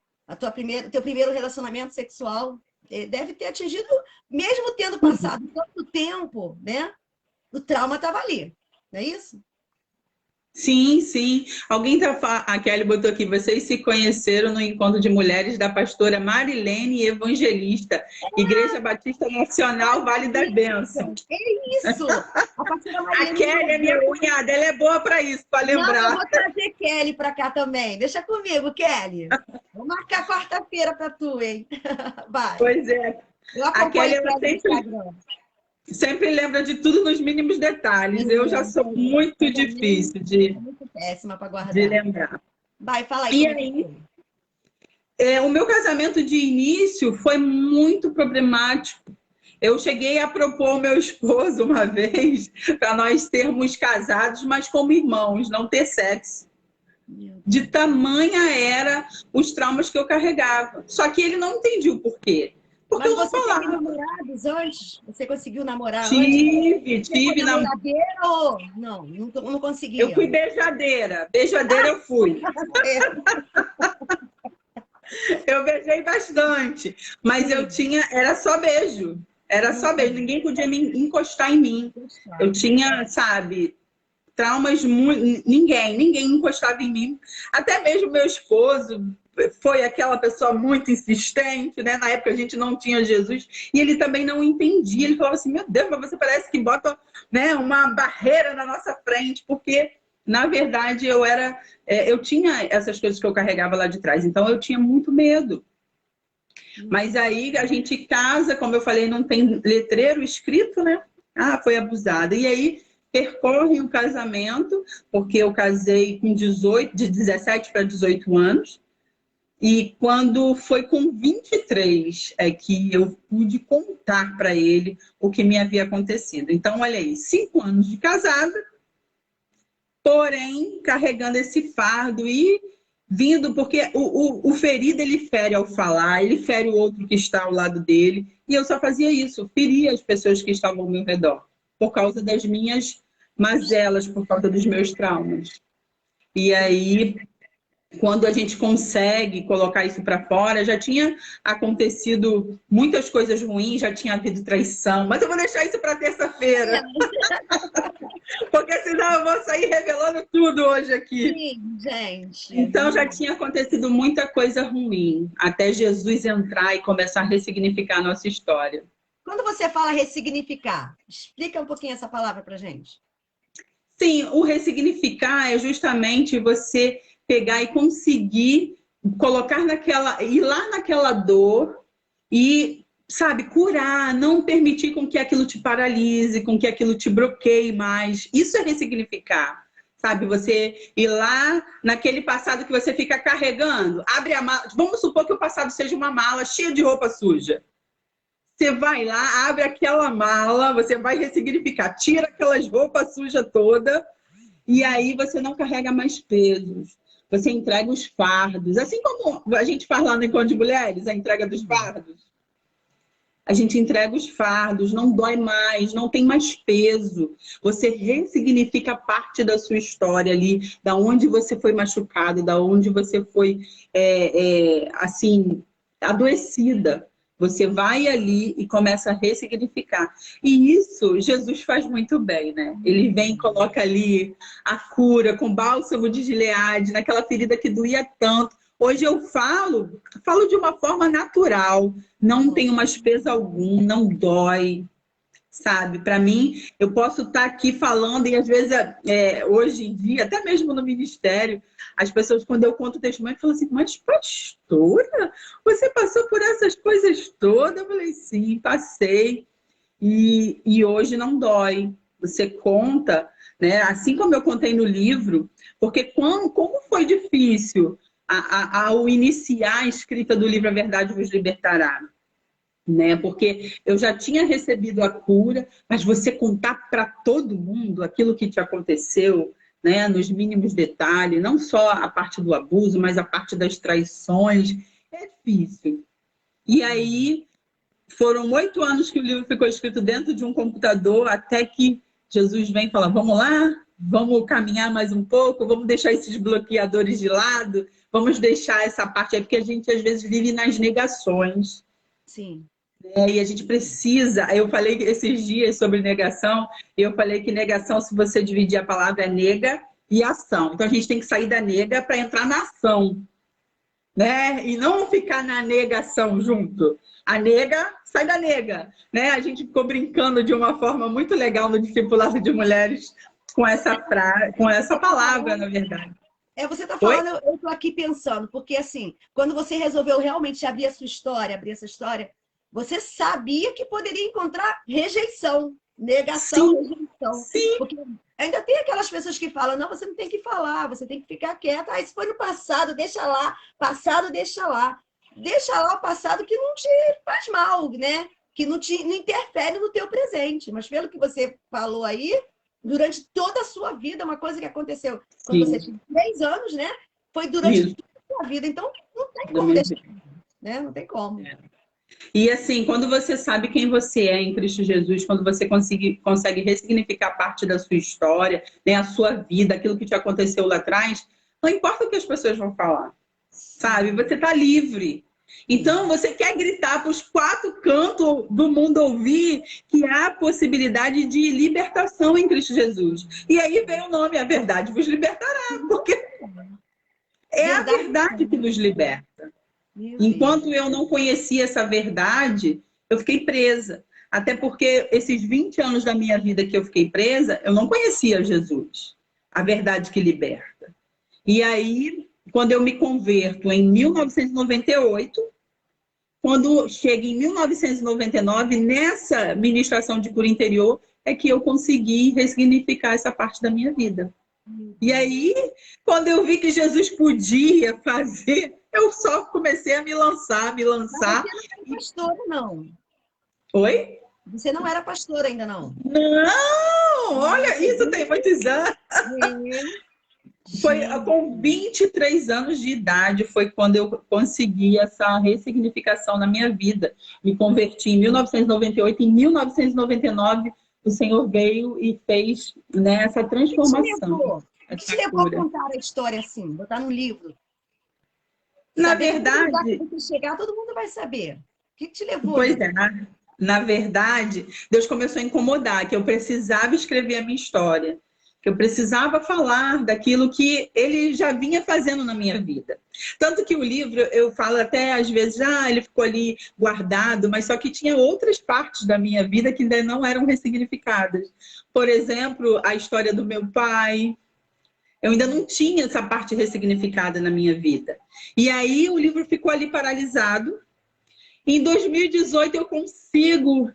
teu primeiro relacionamento sexual deve ter atingido, mesmo tendo passado tanto tempo, né? O trauma estava ali, não é isso? Sim, sim. A Kelly botou aqui, vocês se conheceram no encontro de mulheres da pastora Marilene Evangelista, Igreja Batista Nacional Vale da Bênção. É isso! A pastora Marilene. A Kelly é minha cunhada, ela é boa para isso, para lembrar. Não, eu vou trazer Kelly para cá também. Deixa comigo, Kelly. Vou marcar quarta-feira para tu, hein? Vai. Pois é. Eu acompanho a Kelly sempre lembra de tudo nos mínimos detalhes. Eu já sou muito difícil muito péssima para guardar. De lembrar. Vai, fala aí. E aí, o meu casamento de início foi muito problemático. Eu cheguei a propor ao meu esposo uma vez para nós sermos casados, mas como irmãos, não ter sexo. De tamanha era os traumas que eu carregava. Só que ele não entendia o porquê. Porque mas você teve namorados antes? Você conseguiu namorar antes? Tive namoradeira ou não conseguia? Eu fui beijadeira. Beijadeira eu fui. Eu beijei bastante. Mas eu tinha... Era só beijo. Era só beijo. Ninguém podia me encostar em mim. Eu tinha, sabe... Traumas... Ninguém encostava em mim. Até mesmo meu esposo... Foi aquela pessoa muito insistente, né? Na época a gente não tinha Jesus e ele também não entendia. Ele falava assim, meu Deus, mas você parece que bota, né, uma barreira na nossa frente, porque na verdade eu tinha essas coisas que eu carregava lá de trás, então eu tinha muito medo. Mas aí a gente casa, como eu falei, não tem letreiro escrito, né? Ah, foi abusada. E aí percorre o casamento, porque eu casei com de 17 para 18 anos. E quando foi com 23 é que eu pude contar para ele o que me havia acontecido. Então, olha aí, 5 anos de casada, porém carregando esse fardo e vindo, porque o ferido ele fere ao falar, ele fere o outro que está ao lado dele, e eu só fazia isso, feria as pessoas que estavam ao meu redor, por causa das minhas mazelas, por causa dos meus traumas. E aí, quando a gente consegue colocar isso para fora, já tinha acontecido muitas coisas ruins, já tinha havido traição, mas eu vou deixar isso para terça-feira. Porque senão eu vou sair revelando tudo hoje aqui. Sim, gente. Então já tinha acontecido muita coisa ruim, até Jesus entrar e começar a ressignificar a nossa história. Quando você fala ressignificar, explica um pouquinho essa palavra pra gente. Sim, o ressignificar é justamente você pegar e conseguir colocar ir lá naquela dor e, sabe, curar, não permitir com que aquilo te paralise, com que aquilo te bloqueie mais. Isso é ressignificar, sabe? Você ir lá naquele passado que você fica carregando, abre a mala. Vamos supor que o passado seja uma mala cheia de roupa suja. Você vai lá, abre aquela mala, você vai ressignificar, tira aquelas roupas sujas todas e aí você não carrega mais pesos. Você entrega os fardos. Assim como a gente faz lá no Encontro de Mulheres, a entrega dos fardos. A gente entrega os fardos, não dói mais, não tem mais peso. Você ressignifica parte da sua história ali, da onde você foi machucado, da onde você foi, assim, adoecida. Você vai ali e começa a ressignificar. E isso Jesus faz muito bem, né? Ele vem e coloca ali a cura com bálsamo de Gileade, naquela ferida que doía tanto. Hoje eu falo de uma forma natural, não tenho mais peso algum, não dói, sabe? Para mim, eu posso estar aqui falando e às vezes, hoje em dia, até mesmo no ministério, as pessoas, quando eu conto o testemunho, falam assim, mas pastora, você passou por essas coisas todas? Eu falei, sim, passei. E hoje não dói. Você conta, né? Assim como eu contei no livro, porque como foi difícil ao iniciar a escrita do livro A Verdade Vos Libertará, né? Porque eu já tinha recebido a cura, mas você contar para todo mundo aquilo que te aconteceu, né? Nos mínimos detalhes, não só a parte do abuso, mas a parte das traições, é difícil. E aí foram 8 anos que o livro ficou escrito dentro de um computador, até que Jesus vem e fala, vamos lá, vamos caminhar mais um pouco, vamos deixar esses bloqueadores de lado, vamos deixar essa parte aí, porque a gente às vezes vive nas negações. Sim. E a gente precisa, eu falei esses dias sobre negação, eu falei que negação, se você dividir a palavra, é nega e ação. Então a gente tem que sair da nega para entrar na ação, né? E não ficar na negação junto. A nega, sai da nega, né? A gente ficou brincando de uma forma muito legal no discipulado de mulheres com essa palavra, na verdade. Você está falando, eu estou aqui pensando, porque assim, quando você resolveu realmente abrir essa história, você sabia que poderia encontrar rejeição, negação, Sim, rejeição. sim. Porque ainda tem aquelas pessoas que falam, não, você não tem que falar, você tem que ficar quieta. Ah, isso foi no passado, deixa lá. Passado, deixa lá. Deixa lá o passado que não te faz mal, né? Que não interfere no teu presente. Mas pelo que você falou aí, durante toda a sua vida, uma coisa que aconteceu quando você tinha 3 anos, né? Foi durante toda a sua vida. Então, não tem como deixar, né? Não tem como. E assim, quando você sabe quem você é em Cristo Jesus, quando você consegue ressignificar parte da sua história, né, a sua vida, aquilo que te aconteceu lá atrás, não importa o que as pessoas vão falar, sabe? Você está livre. Então, você quer gritar para os 4 cantos do mundo ouvir que há possibilidade de libertação em Cristo Jesus. E aí vem o nome, a verdade vos libertará, porque é a verdade que nos liberta. Enquanto eu não conhecia essa verdade, eu fiquei presa. Até porque esses 20 anos da minha vida que eu fiquei presa, eu não conhecia Jesus, a verdade que liberta. E aí, quando eu me converto em 1998, quando chega em 1999, nessa ministração de cura interior, é que eu consegui ressignificar essa parte da minha vida. E aí, quando eu vi que Jesus podia fazer eu só comecei a me lançar, me lançar. Mas você não era pastora, não. Oi? Você não era pastora ainda, não. Não! Olha, isso tem muitos anos. Foi com 23 anos de idade, foi quando eu consegui essa ressignificação na minha vida. Me converti em 1998, em 1999 o Senhor veio e fez, né, essa transformação. O que te levou a contar a história assim, botar no livro? Na verdade... Se você chegar, todo mundo vai saber. O que te levou? Pois é, na verdade, Deus começou a incomodar, que eu precisava escrever a minha história, que eu precisava falar daquilo que ele já vinha fazendo na minha vida. Tanto que o livro, eu falo até às vezes, ele ficou ali guardado, mas só que tinha outras partes da minha vida que ainda não eram ressignificadas. Por exemplo, a história do meu pai. Eu ainda não tinha essa parte ressignificada na minha vida. E aí o livro ficou ali paralisado. Em 2018 eu consigo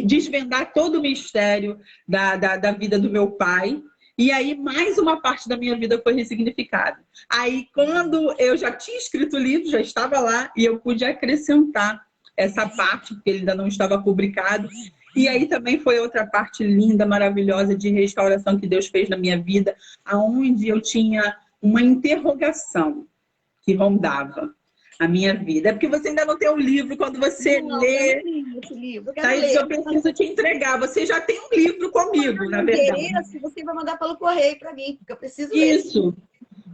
desvendar todo o mistério da vida do meu pai. E aí mais uma parte da minha vida foi ressignificada. Aí quando eu já tinha escrito o livro, já estava lá, e eu pude acrescentar essa parte, porque ele ainda não estava publicado. E aí também foi outra parte linda, maravilhosa de restauração que Deus fez na minha vida, aonde eu tinha uma interrogação que rondava a minha vida. É porque você ainda não tem o livro, quando você lê... Eu não li esse livro. Eu preciso te entregar. Você já tem um livro comigo, na verdade. Você vai mandar pelo correio para mim, porque eu preciso ler. Isso.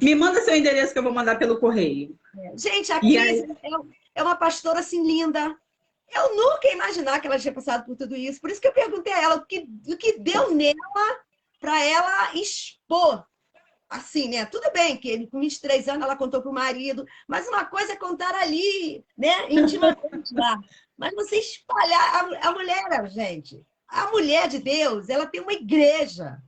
Me manda seu endereço que eu vou mandar pelo correio. Gente, a Cris é uma pastora assim linda. Eu nunca ia imaginar que ela tinha passado por tudo isso. Por isso que eu perguntei a ela o que deu nela para ela expor. Assim, né? Tudo bem que com 23 anos ela contou para o marido, mas uma coisa é contar ali, né? Intimamente lá. Mas você espalhar a mulher, gente. A mulher de Deus, ela tem uma igreja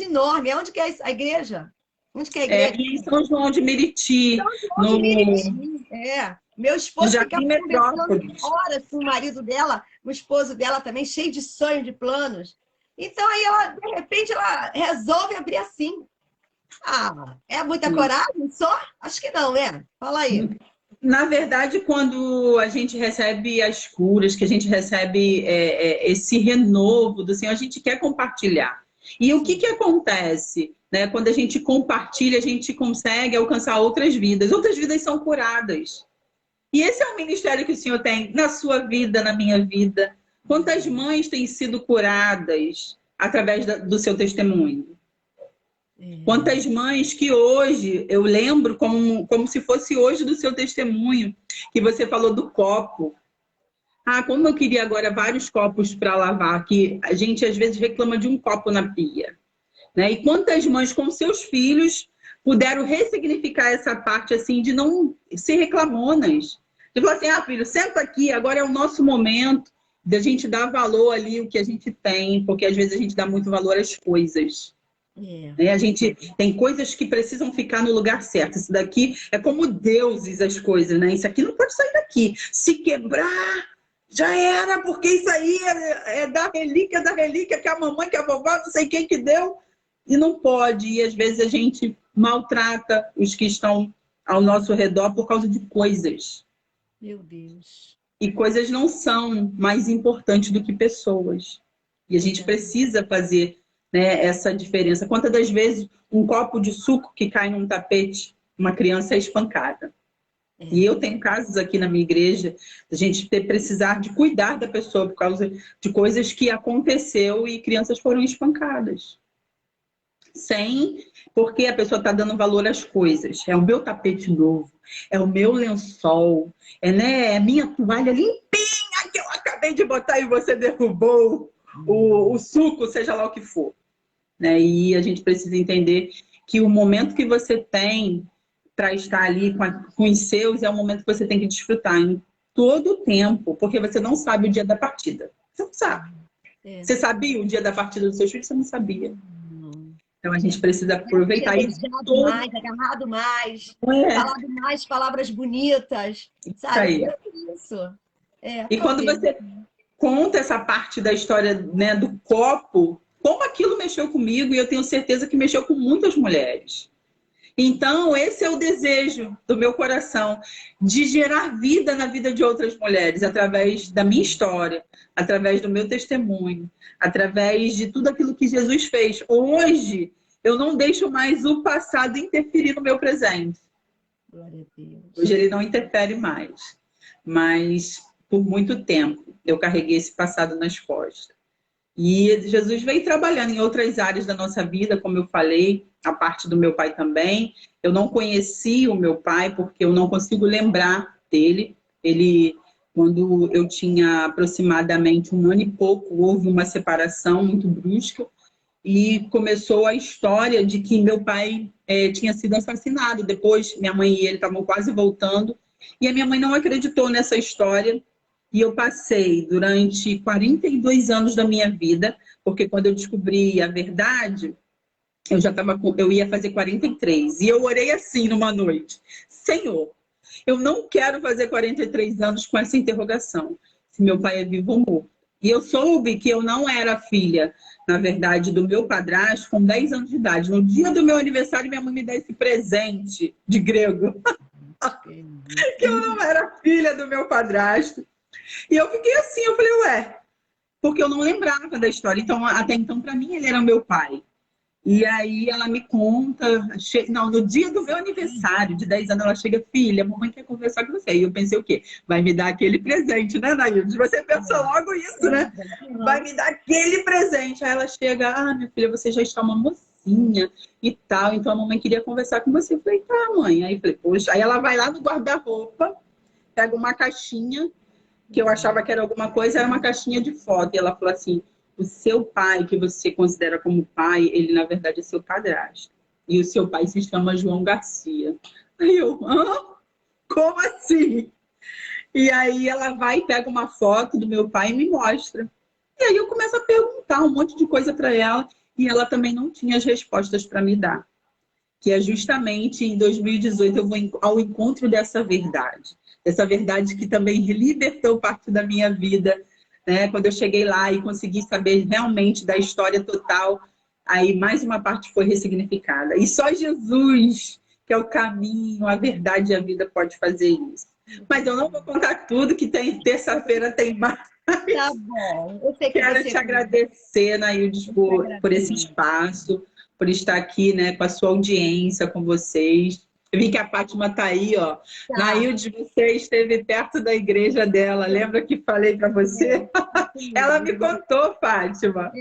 enorme. Onde que é a igreja? Onde que é a igreja? Em São João de Meriti. São João de Meriti. Meu esposo fica conversando horas com o marido dela, o esposo dela também, cheio de sonhos, de planos. Então, aí, de repente, ela resolve abrir assim. É muita coragem só? Acho que não, né? Fala aí. Na verdade, quando a gente recebe as curas, que a gente recebe esse renovo do Senhor, a gente quer compartilhar. E o que acontece? Né? Quando a gente compartilha, a gente consegue alcançar outras vidas. Outras vidas são curadas. E esse é o ministério que o Senhor tem na sua vida, na minha vida. Quantas mães têm sido curadas através do seu testemunho? Quantas mães que hoje, eu lembro como se fosse hoje do seu testemunho, que você falou do copo. Como eu queria agora vários copos para lavar, que a gente às vezes reclama de um copo na pia. Né? E quantas mães com seus filhos puderam ressignificar essa parte assim de não ser reclamonas. De falar assim, filho, senta aqui, agora é o nosso momento de a gente dar valor ali o que a gente tem, porque às vezes a gente dá muito valor às coisas. A gente tem coisas que precisam ficar no lugar certo. Isso daqui é como deuses as coisas, né? Isso aqui não pode sair daqui. Se quebrar, já era, porque isso aí é da relíquia que a mamãe, que a vovó, não sei quem que deu. E não pode. E às vezes a gente maltrata os que estão ao nosso redor por causa de coisas. Meu Deus. E coisas não são mais importantes do que pessoas. E a gente precisa fazer, né, essa diferença. Quantas das vezes um copo de suco que cai num tapete, uma criança é espancada? E eu tenho casos aqui na minha igreja, a gente precisar de cuidar da pessoa por causa de coisas que aconteceu e crianças foram espancadas. Porque a pessoa está dando valor às coisas. É o meu tapete novo, é o meu lençol, é minha toalha limpinha que eu acabei de botar e você derrubou o suco, seja lá o que for. Né? E a gente precisa entender que o momento que você tem para estar ali com os seus é o momento que você tem que desfrutar em todo o tempo, porque você não sabe o dia da partida. Você não sabe. Você sabia o dia da partida dos seus filhos? Você não sabia. Então a gente precisa aproveitar isso. Agarrado mais, falado mais palavras bonitas, sabe? Isso. E quando você conta essa parte da história, né, do copo, como aquilo mexeu comigo, e eu tenho certeza que mexeu com muitas mulheres. Então, esse é o desejo do meu coração, de gerar vida na vida de outras mulheres, através da minha história, através do meu testemunho, através de tudo aquilo que Jesus fez. Hoje, eu não deixo mais o passado interferir no meu presente. Glória a Deus. Hoje ele não interfere mais. Mas, por muito tempo, eu carreguei esse passado nas costas. E Jesus veio trabalhando em outras áreas da nossa vida, como eu falei, a parte do meu pai também. Eu não conheci o meu pai, porque eu não consigo lembrar dele. Ele, quando eu tinha aproximadamente 1 ano e pouco, houve uma separação muito brusca. E começou a história de que meu pai tinha sido assassinado. Depois, minha mãe e ele estavam quase voltando. E a minha mãe não acreditou nessa história. E eu passei durante 42 anos da minha vida, porque quando eu descobri a verdade, eu ia fazer 43. E eu orei assim numa noite: Senhor, eu não quero fazer 43 anos com essa interrogação, se meu pai é vivo ou morto. E eu soube que eu não era filha, na verdade, do meu padrasto com 10 anos de idade. No dia do meu aniversário, minha mãe me deu esse presente de grego, que eu não era filha do meu padrasto. E eu fiquei assim, eu falei, ué, porque eu não lembrava da história. Então, até então, para mim, ele era meu pai. E aí ela me conta, não, no dia do meu aniversário, de 10 anos, ela chega, filha, a mamãe quer conversar com você. E eu pensei o quê? Vai me dar aquele presente, né, Naildes? Você pensa logo isso, né? Vai me dar aquele presente. Aí ela chega, minha filha, você já está uma mocinha e tal, então a mamãe queria conversar com você. Eu falei, tá, mãe. Aí eu falei, poxa. Aí ela vai lá no guarda-roupa, pega uma caixinha, que eu achava que era alguma coisa, era uma caixinha de foto. E ela falou assim, o seu pai, que você considera como pai, ele na verdade é seu padrasto. E o seu pai se chama João Garcia. Aí eu, como assim? E aí ela vai e pega uma foto do meu pai e me mostra. E aí eu começo a perguntar um monte de coisa para ela, e ela também não tinha as respostas para me dar. Que é justamente em 2018 eu vou ao encontro dessa verdade. Essa verdade que também libertou parte da minha vida, né? Quando eu cheguei lá e consegui saber realmente da história total, aí mais uma parte foi ressignificada. E só Jesus, que é o caminho, a verdade e a vida, pode fazer isso. Mas eu não vou contar tudo, que tem terça-feira tem mais. Tá bom. Eu sei que Quero te agradecer, Naildes, por esse espaço, por estar aqui, né, com a sua audiência, com vocês. Eu vi que a Fátima está aí, ó. Tá. Naildes, você esteve perto da igreja dela. Lembra que falei para você? Ela me contou, Fátima.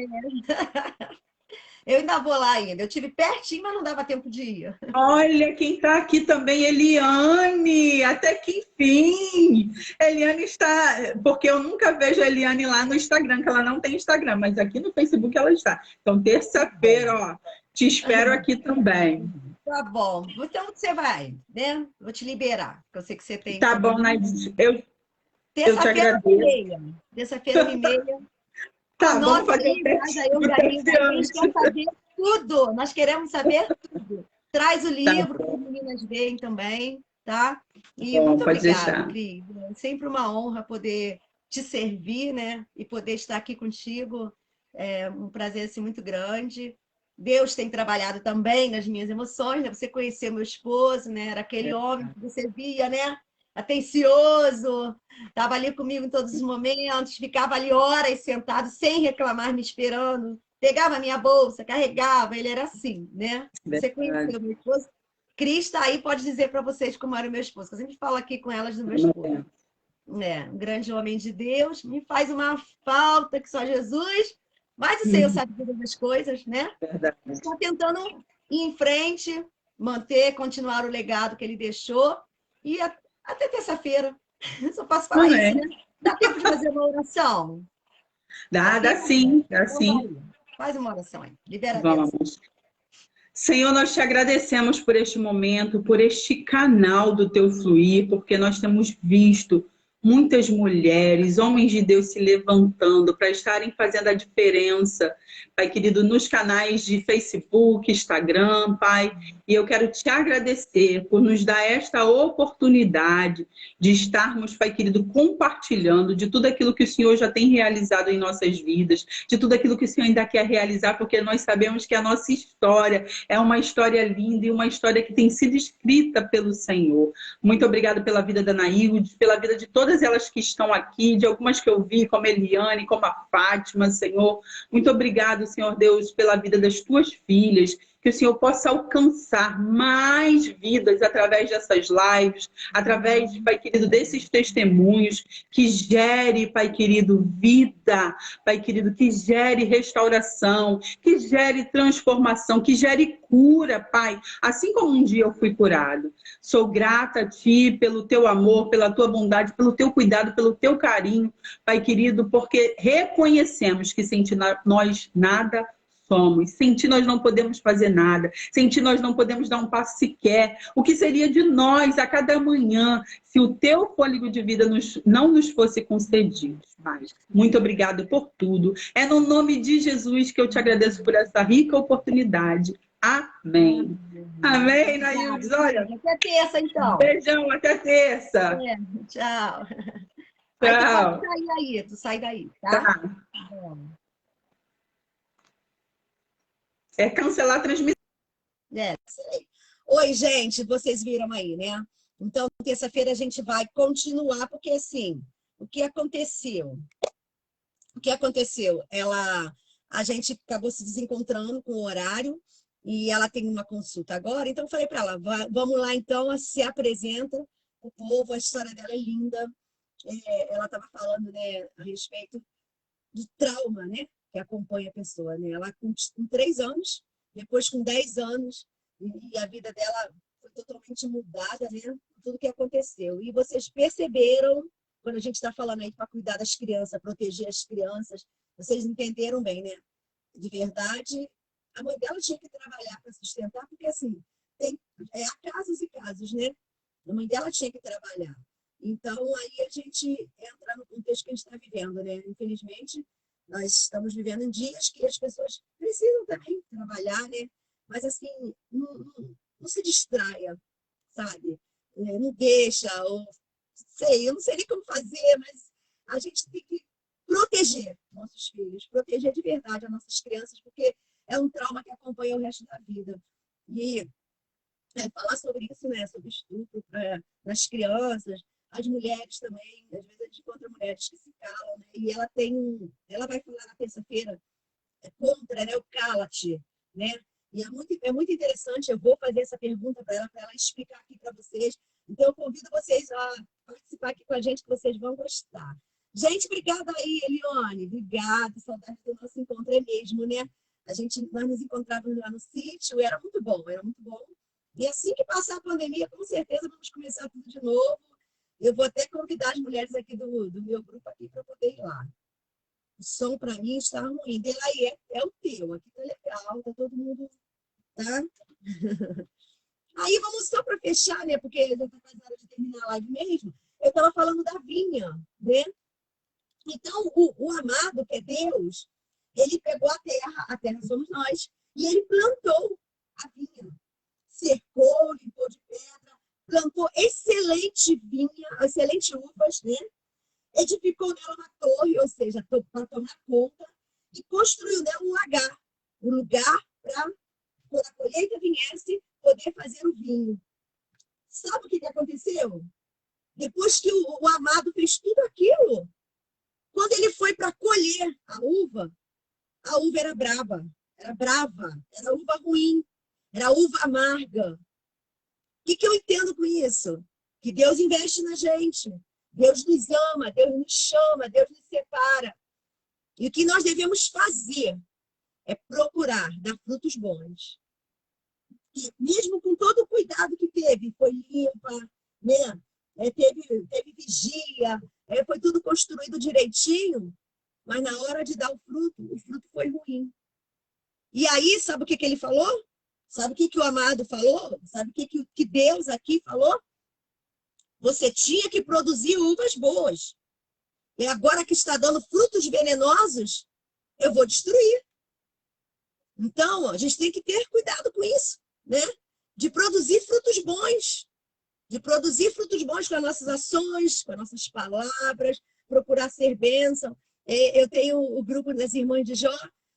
Eu ainda vou lá ainda. Eu tive pertinho, mas não dava tempo de ir. Olha, quem está aqui também, Eliane. Até que enfim. Eliane está... Porque eu nunca vejo a Eliane lá no Instagram, que ela não tem Instagram, mas aqui no Facebook ela está. Então, terça-feira, ó, te espero aqui também. Tá bom. Então, você vai, né? Vou te liberar, porque eu sei que você tem... Tá bom, Naildes. Eu te agradeço. Terça-feira, 1h30. Tá, vamos fazer aí, a gente quer saber tudo. Nós queremos saber tudo. Traz o livro para as meninas verem também, tá? E muito obrigada, Cris. É sempre uma honra poder te servir, né? E poder estar aqui contigo. É um prazer assim, muito grande. Deus tem trabalhado também nas minhas emoções, né? Você conheceu meu esposo, né? Era aquele homem que você via, né? Atencioso, estava ali comigo em todos os momentos, ficava ali horas sentado, sem reclamar, me esperando, pegava a minha bolsa, carregava, ele era assim, né? Você conheceu meu esposo? Cris está aí, pode dizer para vocês como era o meu esposo, eu sempre falo aqui com elas do meu esposo. Um grande homem de Deus, me faz uma falta que só Jesus, mas o Senhor sabe todas as coisas, né? Estou tentando ir em frente, manter, continuar o legado que ele deixou, e até terça-feira. Só posso falar isso, né? Dá tempo de fazer uma oração? Dá sim, dá sim. Faz uma oração aí. Libera Vamos. Deus. Senhor, nós te agradecemos por este momento, por este canal do Teu Fluir, porque nós temos visto muitas mulheres, homens de Deus se levantando para estarem fazendo a diferença, Pai querido, nos canais de Facebook, Instagram, Pai. E eu quero te agradecer por nos dar esta oportunidade de estarmos, Pai querido, compartilhando de tudo aquilo que o Senhor já tem realizado em nossas vidas, de tudo aquilo que o Senhor ainda quer realizar, porque nós sabemos que a nossa história é uma história linda e uma história que tem sido escrita pelo Senhor. Muito obrigada pela vida da Nailde, pela vida de todas elas que estão aqui, de algumas que eu vi, como a Eliane, como a Fátima, Senhor. Muito obrigado, Senhor Deus, pela vida das tuas filhas, que o Senhor possa alcançar mais vidas através dessas lives, através, Pai querido, desses testemunhos, que gere, Pai querido, vida, Pai querido, que gere restauração, que gere transformação, que gere cura, Pai, assim como um dia eu fui curado. Sou grata a Ti pelo Teu amor, pela Tua bondade, pelo Teu cuidado, pelo Teu carinho, Pai querido, porque reconhecemos que sem Ti nós nada somos. Sem Ti nós não podemos fazer nada. Sem Ti nós não podemos dar um passo sequer. O que seria de nós a cada manhã se o Teu fôlego de vida não nos fosse concedido, Pai? Muito obrigado por tudo. É no nome de Jesus que eu te agradeço por essa rica oportunidade. Amém. Amém, Naildes. Olha, até terça, então. Beijão, até terça. Tchau. Tchau. Aí, tu sai daí, tá? Tá. É cancelar a transmissão. Sei. Oi, gente, vocês viram aí, né? Então, terça-feira a gente vai continuar, porque assim, o que aconteceu? A gente acabou se desencontrando com o horário e ela tem uma consulta agora, então eu falei para ela, vamos lá então, se apresenta o povo, a história dela é linda. Ela estava falando, né, a respeito do trauma, né, que acompanha a pessoa, né? Ela com 3 anos, depois com 10 anos, e a vida dela foi totalmente mudada, né? Tudo que aconteceu. E vocês perceberam, quando a gente está falando aí para cuidar das crianças, proteger as crianças, vocês entenderam bem, né? De verdade, a mãe dela tinha que trabalhar para sustentar, porque assim, há casos e casos, né? A mãe dela tinha que trabalhar. Então, aí a gente entra no contexto que a gente está vivendo, né? Infelizmente, nós estamos vivendo em dias que as pessoas precisam também trabalhar, né? Mas, assim, não se distraia, sabe? Não deixa, ou sei, eu não sei nem como fazer, mas a gente tem que proteger nossos filhos, proteger de verdade as nossas crianças, porque é um trauma que acompanha o resto da vida. E falar sobre isso, né? Sobre estupro nas crianças, as mulheres também, às vezes a gente encontra mulheres que se calam, né? E ela vai falar na terça-feira contra, né, o cala-te, né? E é muito interessante, eu vou fazer essa pergunta para ela explicar aqui para vocês. Então, eu convido vocês a participar aqui com a gente, que vocês vão gostar. Gente, obrigada aí, Eliane. Obrigada, saudade do nosso encontro, é mesmo, né? Nós nos encontrávamos lá no sítio, era muito bom, era muito bom. E assim que passar a pandemia, com certeza vamos começar tudo de novo. Eu vou até convidar as mulheres aqui do meu grupo aqui para poder ir lá. O som para mim está ruim. Dele aí é o teu. Aqui tá legal, tá todo mundo, tá? Aí vamos só para fechar, né? Porque já está quase na hora de terminar a live mesmo. Eu estava falando da vinha, né? Então, o amado, que é Deus, ele pegou a terra somos nós, e ele plantou a vinha. Cercou, limpou de pedra, plantou excelente vinha, excelente uvas, né? Edificou nela uma torre, ou seja, para tomar conta, e construiu nela um lugar para, quando a colheita viesse, poder fazer o vinho. Sabe o que aconteceu? Depois que o amado fez tudo aquilo, quando ele foi para colher a uva era brava, era uva ruim, era uva amarga. O que eu entendo com isso? Que Deus investe na gente. Deus nos ama, Deus nos chama, Deus nos separa. E o que nós devemos fazer é procurar dar frutos bons. E mesmo com todo o cuidado que teve, foi limpa, né? Teve vigia, foi tudo construído direitinho, mas na hora de dar o fruto foi ruim. E aí, sabe o que ele falou? Sabe o que o amado falou? Sabe o que Deus aqui falou? você tinha que produzir uvas boas. E agora que está dando frutos venenosos, eu vou destruir. Então, a gente tem que ter cuidado com isso, né? De produzir frutos bons. De produzir frutos bons com as nossas ações, com as nossas palavras, procurar ser bênção. Eu tenho o grupo das Irmãs de Jó,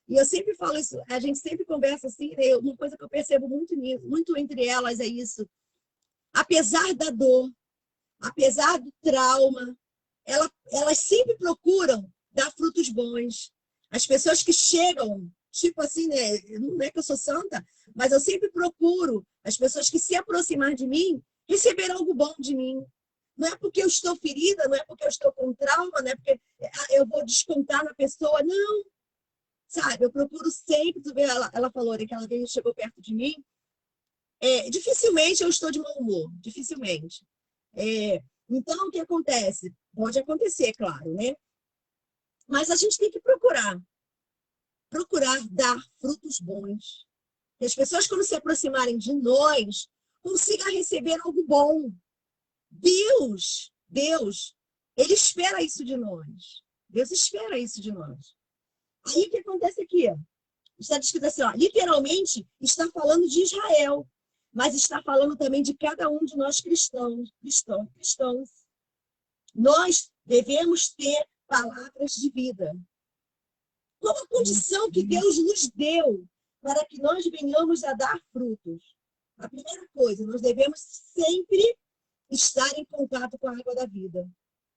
e eu sempre falo isso, a gente sempre conversa assim, né? Uma coisa que eu percebo muito entre elas é isso. Apesar da dor, apesar do trauma, elas sempre procuram dar frutos bons. As pessoas que chegam, tipo assim, né? Não é que eu sou santa, mas eu sempre procuro as pessoas que se aproximar de mim receber algo bom de mim. Não é porque eu estou ferida, não é porque eu estou com trauma, não é porque eu vou descontar na pessoa, não. Sabe, eu procuro sempre, tu vê, ela falou, né, que ela veio, chegou perto de mim, dificilmente eu estou de mau humor, dificilmente. Então, o que acontece? Pode acontecer, claro, né? Mas a gente tem que procurar dar frutos bons. Que as pessoas, quando se aproximarem de nós, consigam receber algo bom. Deus, Ele espera isso de nós. Deus espera isso de nós. Aí o que acontece aqui? Está descrito assim, ó, literalmente está falando de Israel, mas está falando também de cada um de nós cristãos. Nós devemos ter palavras de vida. Qual a condição que Deus nos deu para que nós venhamos a dar frutos? A primeira coisa, nós devemos sempre estar em contato com a água da vida.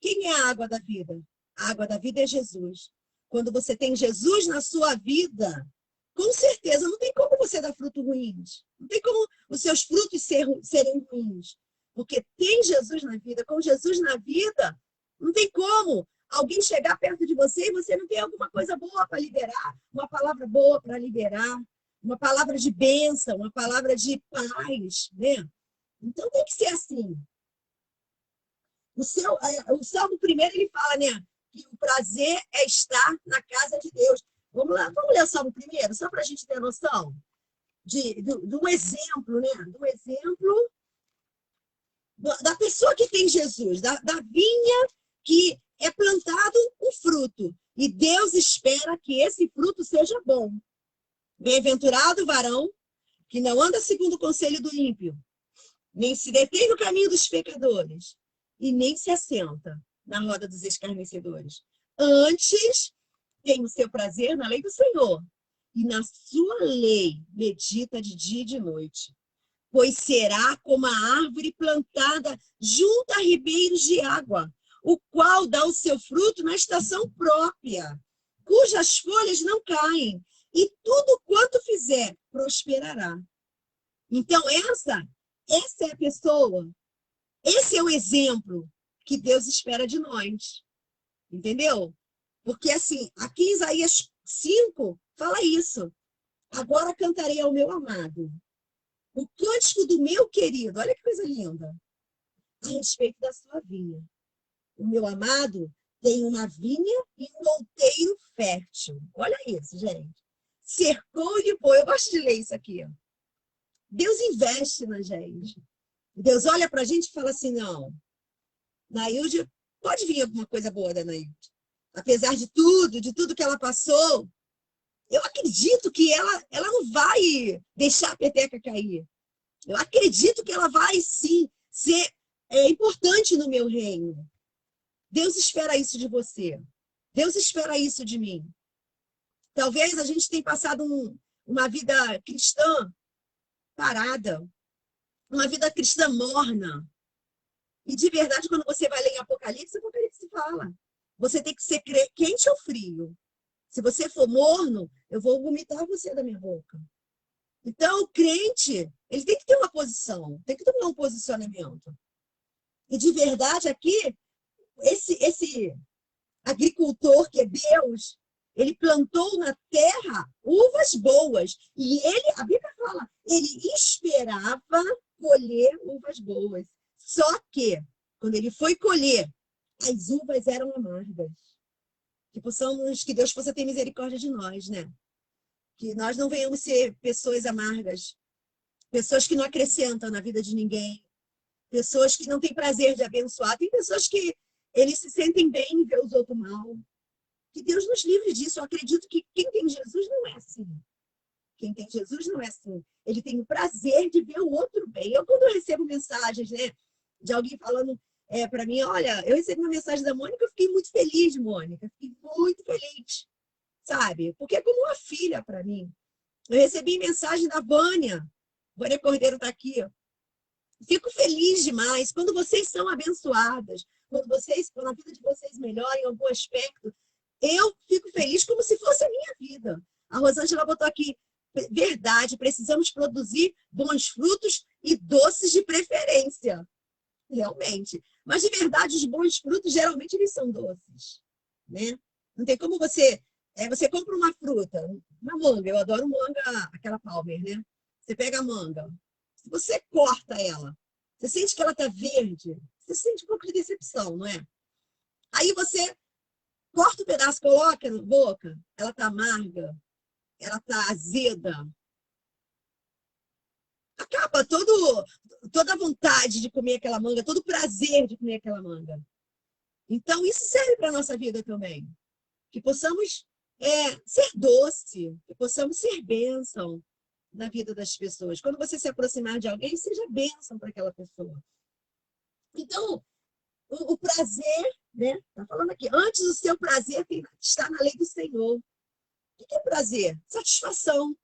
Quem é a água da vida? A água da vida é Jesus. Quando você tem Jesus na sua vida, com certeza não tem como você dar frutos ruins. Não tem como os seus frutos serem ruins. Porque tem Jesus na vida. Com Jesus na vida, não tem como alguém chegar perto de você e você não tem alguma coisa boa para liberar, uma palavra boa para liberar, uma palavra de bênção, uma palavra de paz, né? Então tem que ser assim. O Salmo primeiro, ele fala, né, que o prazer é estar na casa de Deus. Vamos lá, vamos ler o Salmo primeiro, só para a gente ter noção de um exemplo, né? Do exemplo da pessoa que tem Jesus, da vinha que é plantado o fruto. E Deus espera que esse fruto seja bom. Bem-aventurado o varão que não anda segundo o conselho do ímpio, nem se detém no caminho dos pecadores, e nem se assenta na roda dos escarnecedores. Antes, tem o seu prazer na lei do Senhor, e na sua lei medita de dia e de noite. Pois será como a árvore plantada junto a ribeiros de água, o qual dá o seu fruto na estação própria, cujas folhas não caem, e tudo quanto fizer prosperará. Então, essa é a pessoa, esse é o exemplo que Deus espera de nós. Entendeu? Porque, assim, aqui em Isaías 5 fala isso. Agora cantarei ao meu amado o cântico do meu querido. Olha que coisa linda. A respeito da sua vinha. O meu amado tem uma vinha e um outeiro fértil. Olha isso, gente. Cercou-lhe o boi. Eu gosto de ler isso aqui. Deus investe na gente. Deus olha para a gente e fala assim, não, Nailde, pode vir alguma coisa boa da Nailde. Apesar de tudo que ela passou, eu acredito que ela não vai deixar a peteca cair. Eu acredito que ela vai, sim, ser importante no meu reino. Deus espera isso de você. Deus espera isso de mim. Talvez a gente tenha passado uma vida cristã parada, uma vida cristã morna. E de verdade, quando você vai ler em Apocalipse fala. Você tem que ser quente ou frio. Se você for morno, eu vou vomitar você da minha boca. Então, o crente, ele tem que ter uma posição, tem que tomar um posicionamento. E de verdade, aqui, esse agricultor que é Deus, ele plantou na terra uvas boas. E ele, a Bíblia fala, ele esperava colher uvas boas. Só que, quando ele foi colher, as uvas eram amargas. Que Deus possa ter misericórdia de nós, né? Que nós não venhamos ser pessoas amargas, pessoas que não acrescentam na vida de ninguém, pessoas que não têm prazer de abençoar, tem pessoas que eles se sentem bem em ver os outros mal. Que Deus nos livre disso. Eu acredito que quem tem Jesus não é assim. Quem tem Jesus não é assim. Ele tem o prazer de ver o outro bem. Eu, quando eu recebo mensagens, né, de alguém falando para mim, olha, eu recebi uma mensagem da Mônica, eu fiquei muito feliz, Mônica. Fiquei muito feliz, sabe? Porque é como uma filha para mim. Eu recebi mensagem da Vânia. Vânia Cordeiro está aqui. Fico feliz demais quando vocês são abençoadas, quando a vida de vocês melhora em algum aspecto. Eu fico feliz como se fosse a minha vida. A Rosângela botou aqui, verdade, precisamos produzir bons frutos e doces de preferência. Realmente. Mas, de verdade, os bons frutos, geralmente, eles são doces. Né? Não tem como você compra uma fruta, uma manga, eu adoro manga, aquela Palmer, né? Você pega a manga, se você corta ela, você sente que ela está verde, você sente um pouco de decepção, não é? Aí você corta o pedaço, coloca na boca, ela está amarga, ela está azeda. Acaba toda a vontade de comer aquela manga, todo o prazer de comer aquela manga. Então, isso serve para a nossa vida também. Que possamos ser doce, que possamos ser bênção na vida das pessoas. Quando você se aproximar de alguém, seja bênção para aquela pessoa. Então, o prazer, né? Está falando aqui, antes o seu prazer está na lei do Senhor. O que é prazer? Satisfação,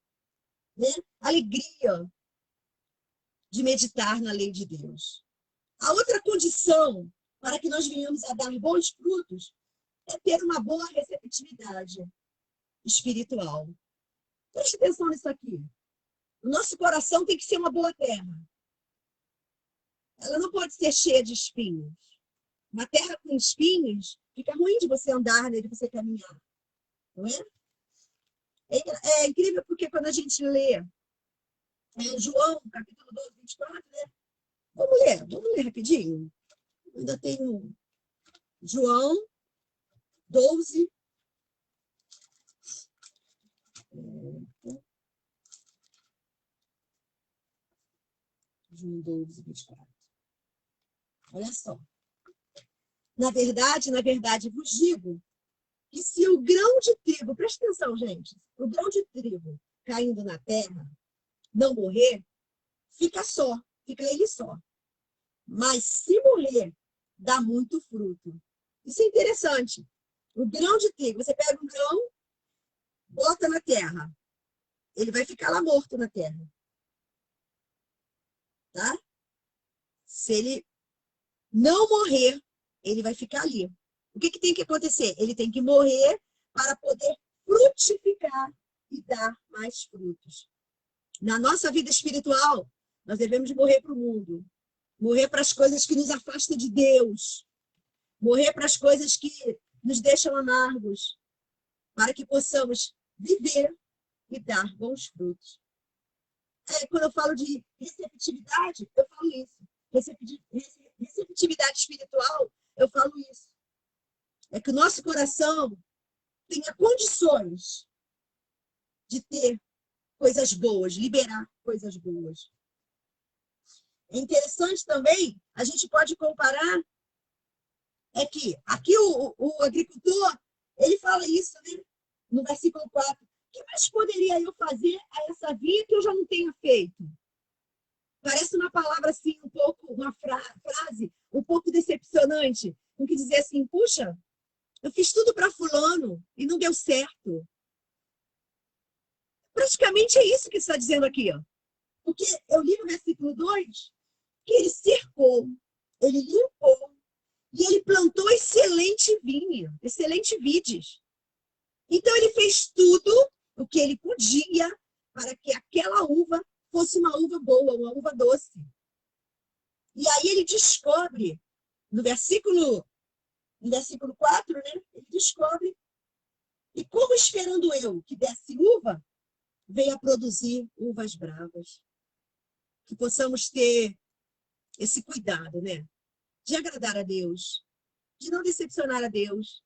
né? Alegria de meditar na lei de Deus. A outra condição para que nós venhamos a dar bons frutos é ter uma boa receptividade espiritual. Preste atenção nisso aqui. O nosso coração tem que ser uma boa terra. Ela não pode ser cheia de espinhos. Uma terra com espinhos fica ruim de você andar, né, de você caminhar. Não é? É incrível porque quando a gente lê João, capítulo 12, 24, né? Vamos ler rapidinho. Eu ainda tenho João 12. João 12, 24. Olha só. Na verdade, vos digo que se o grão de trigo, presta atenção, gente, o grão de trigo caindo na terra, não morrer, fica ele só. Mas se morrer, dá muito fruto. Isso é interessante. O grão de trigo, você pega um grão, bota na terra, ele vai ficar lá morto na terra. Tá? Se ele não morrer, ele vai ficar ali. O que tem que acontecer? Ele tem que morrer para poder frutificar e dar mais frutos. Na nossa vida espiritual, nós devemos morrer para o mundo. Morrer para as coisas que nos afastam de Deus. Morrer para as coisas que nos deixam amargos. Para que possamos viver e dar bons frutos. Quando eu falo de receptividade, eu falo isso. Receptividade espiritual, eu falo isso. É que o nosso coração tenha condições de ter coisas boas, liberar coisas boas. É interessante também, a gente pode comparar, que aqui o agricultor, ele fala isso, né? No versículo 4. O que mais poderia eu fazer a essa vinha que eu já não tenha feito? Parece uma palavra assim, uma frase um pouco decepcionante, com que dizer assim, puxa, eu fiz tudo para fulano e não deu certo. Praticamente é isso que está dizendo aqui, ó. Porque eu li no versículo 2 que ele cercou, ele limpou e ele plantou excelente vinha, excelente vides. Então ele fez tudo o que ele podia para que aquela uva fosse uma uva boa, uma uva doce. E aí ele descobre, no versículo 4, né? Ele descobre, e como esperando eu que desse uva, veio a produzir uvas bravas. Que possamos ter esse cuidado, né? De agradar a Deus, de não decepcionar a Deus.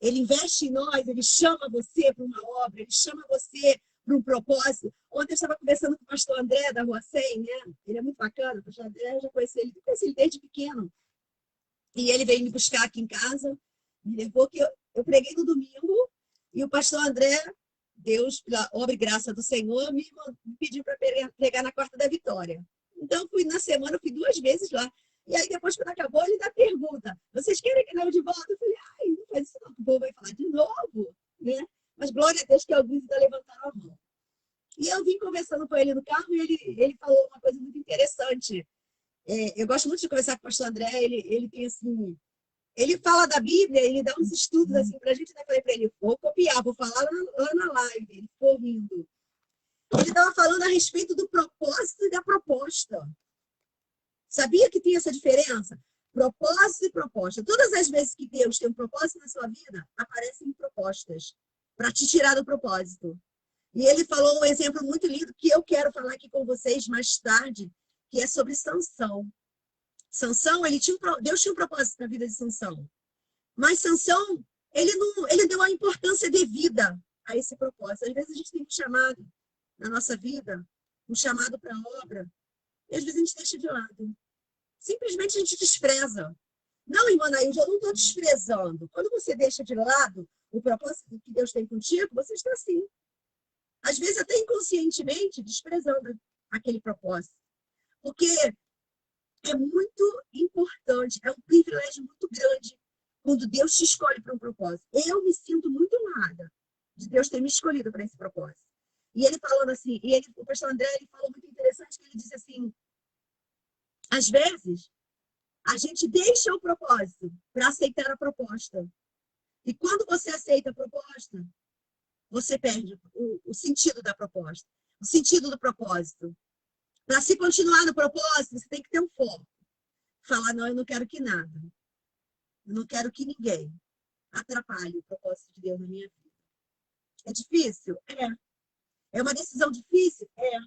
Ele investe em nós, ele chama você para uma obra, ele chama você para um propósito. Ontem eu estava conversando com o pastor André, da Rua 100, né? Ele é muito bacana, o pastor André, eu já conheci ele desde pequeno. E ele veio me buscar aqui em casa, me levou, que eu preguei no domingo, e o pastor André, Deus, pela obra e graça do Senhor, me pediu para pregar na Quarta da Vitória. Então, fui na semana, fui 2 vezes lá. E aí, depois, quando acabou, ele dá pergunta: vocês querem que eu de volta? Eu falei: ai, não faz isso não, que o povo vai falar de novo, né? Mas glória a Deus que alguns ainda levantaram a mão. E eu vim conversando com ele no carro e ele falou uma coisa muito interessante. Eu gosto muito de conversar com o pastor André, ele tem assim. Ele fala da Bíblia, ele dá uns estudos assim pra gente, né? Falei pra ele: vou copiar, vou falar lá na live. Ele ficou rindo. Ele estava falando a respeito do propósito e da proposta. Sabia que tem essa diferença? Propósito e proposta. Todas as vezes que Deus tem um propósito na sua vida, aparecem propostas para te tirar do propósito. E ele falou um exemplo muito lindo que eu quero falar aqui com vocês mais tarde, que é sobre Sansão. Sansão, Deus tinha um propósito na vida de Sansão. Mas Sansão, ele deu a importância devida a esse propósito. Às vezes a gente tem um chamado na nossa vida, um chamado para a obra, e às vezes a gente deixa de lado. Simplesmente a gente despreza. Não, irmã Nailde, eu não estou desprezando. Quando você deixa de lado o propósito que Deus tem contigo, você está assim. Às vezes até inconscientemente desprezando aquele propósito. Porque é muito importante, é um privilégio muito grande quando Deus te escolhe para um propósito. Eu me sinto muito honrada de Deus ter me escolhido para esse propósito. E ele falando assim, o pastor André, ele falou muito interessante, que ele disse assim: às vezes, a gente deixa o propósito para aceitar a proposta. E quando você aceita a proposta, você perde o sentido da proposta, o sentido do propósito. Para se continuar no propósito, você tem que ter um foco. Falar: não, eu não quero que nada. Eu não quero que ninguém atrapalhe o propósito de Deus na minha vida. É difícil? É. É uma decisão difícil? É.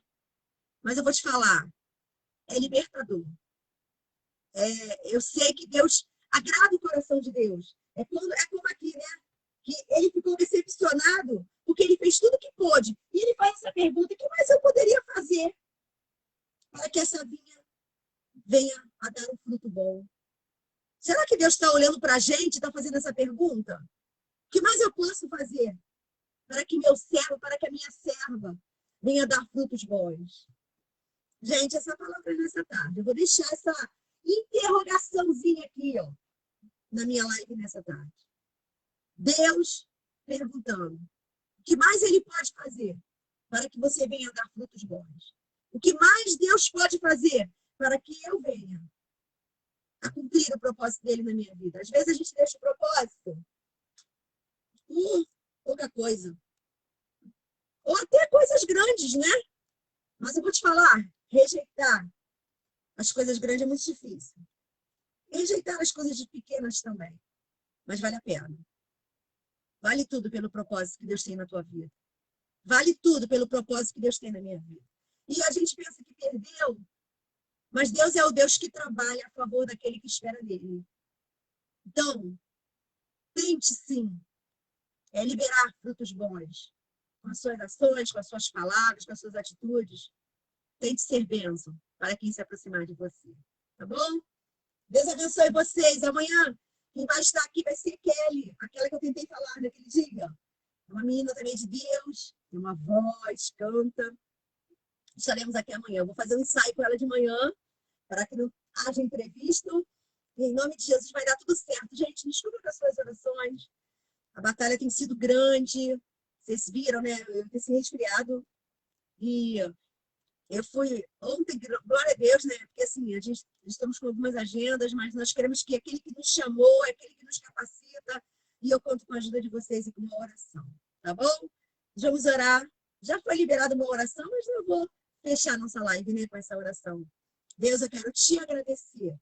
Mas eu vou te falar, é libertador. Eu sei que Deus agrada o coração de Deus. É como aqui, né? Que ele ficou decepcionado porque ele fez tudo o que pôde. E ele faz essa pergunta: o que mais eu poderia fazer para que essa vinha venha a dar um fruto bom? Será que Deus está olhando para a gente e está fazendo essa pergunta? O que mais eu posso fazer para que meu servo, para que a minha serva venha dar frutos bons? Gente, essa palavra nessa tarde. Eu vou deixar essa interrogaçãozinha aqui, ó, na minha live nessa tarde. Deus perguntando: o que mais ele pode fazer para que você venha dar frutos bons? O que mais Deus pode fazer para que eu venha a cumprir o propósito dele na minha vida? Às vezes a gente deixa o propósito pouca coisa. Ou até coisas grandes, né? Mas eu vou te falar, rejeitar as coisas grandes é muito difícil. Rejeitar as coisas pequenas também. Mas vale a pena. Vale tudo pelo propósito que Deus tem na tua vida. Vale tudo pelo propósito que Deus tem na minha vida. E a gente pensa que perdeu, mas Deus é o Deus que trabalha a favor daquele que espera dele. Então, tente sim liberar frutos bons. Com as suas ações, com as suas palavras, com as suas atitudes. Tente ser bênção para quem se aproximar de você. Tá bom? Deus abençoe vocês. Amanhã, quem vai estar aqui vai ser Kelly, aquela que eu tentei falar naquele dia. Uma menina também de Deus, tem uma voz, canta. Estaremos aqui amanhã. Eu vou fazer um ensaio com ela de manhã, para que não haja imprevisto. E em nome de Jesus vai dar tudo certo. Gente, me desculpa com as suas orações. A batalha tem sido grande. Vocês viram, né? Eu tenho esse resfriado. E eu fui ontem, glória a Deus, né? Porque assim, estamos com algumas agendas, mas nós queremos que aquele que nos chamou, aquele que nos capacita, e eu conto com a ajuda de vocês e com uma oração, tá bom? Vamos orar. Já foi liberada uma oração, mas eu vou fechar nossa live, né, com essa oração. Deus, eu quero te agradecer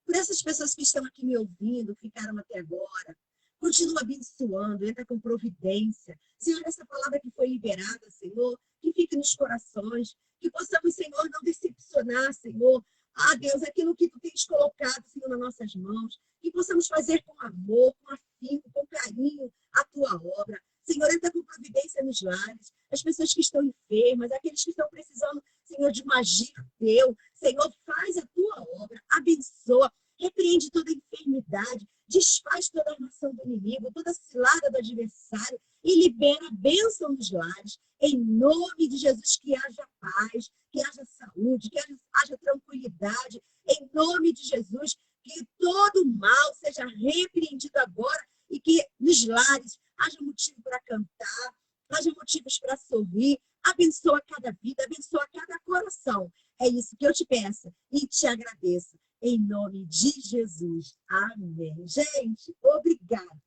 por essas pessoas que estão aqui me ouvindo, ficaram até agora. Continua abençoando, entra com providência. Senhor, essa palavra que foi liberada, Senhor, que fique nos corações, que possamos, Senhor, não decepcionar, Senhor. Ah, Deus, aquilo que Tu tens colocado, Senhor, nas nossas mãos, que possamos fazer com amor, com afinco, com carinho a Tua obra. Senhor, entra com providência nos lares, as pessoas que estão enfermas, enfermas, aqueles que estão precisando, Senhor, de um agir teu. Senhor, faz a tua obra, abençoa, repreende toda enfermidade, desfaz toda a armação do inimigo, toda cilada do adversário e libera a bênção nos lares. Em nome de Jesus, que haja paz, que haja saúde, que haja tranquilidade. Em nome de Jesus, que todo mal seja repreendido agora e que nos lares haja motivo para cantar, haja motivos para sorrir. Abençoa cada vida, abençoa cada coração. É isso que eu te peço e te agradeço. Em nome de Jesus. Amém. Gente, obrigada.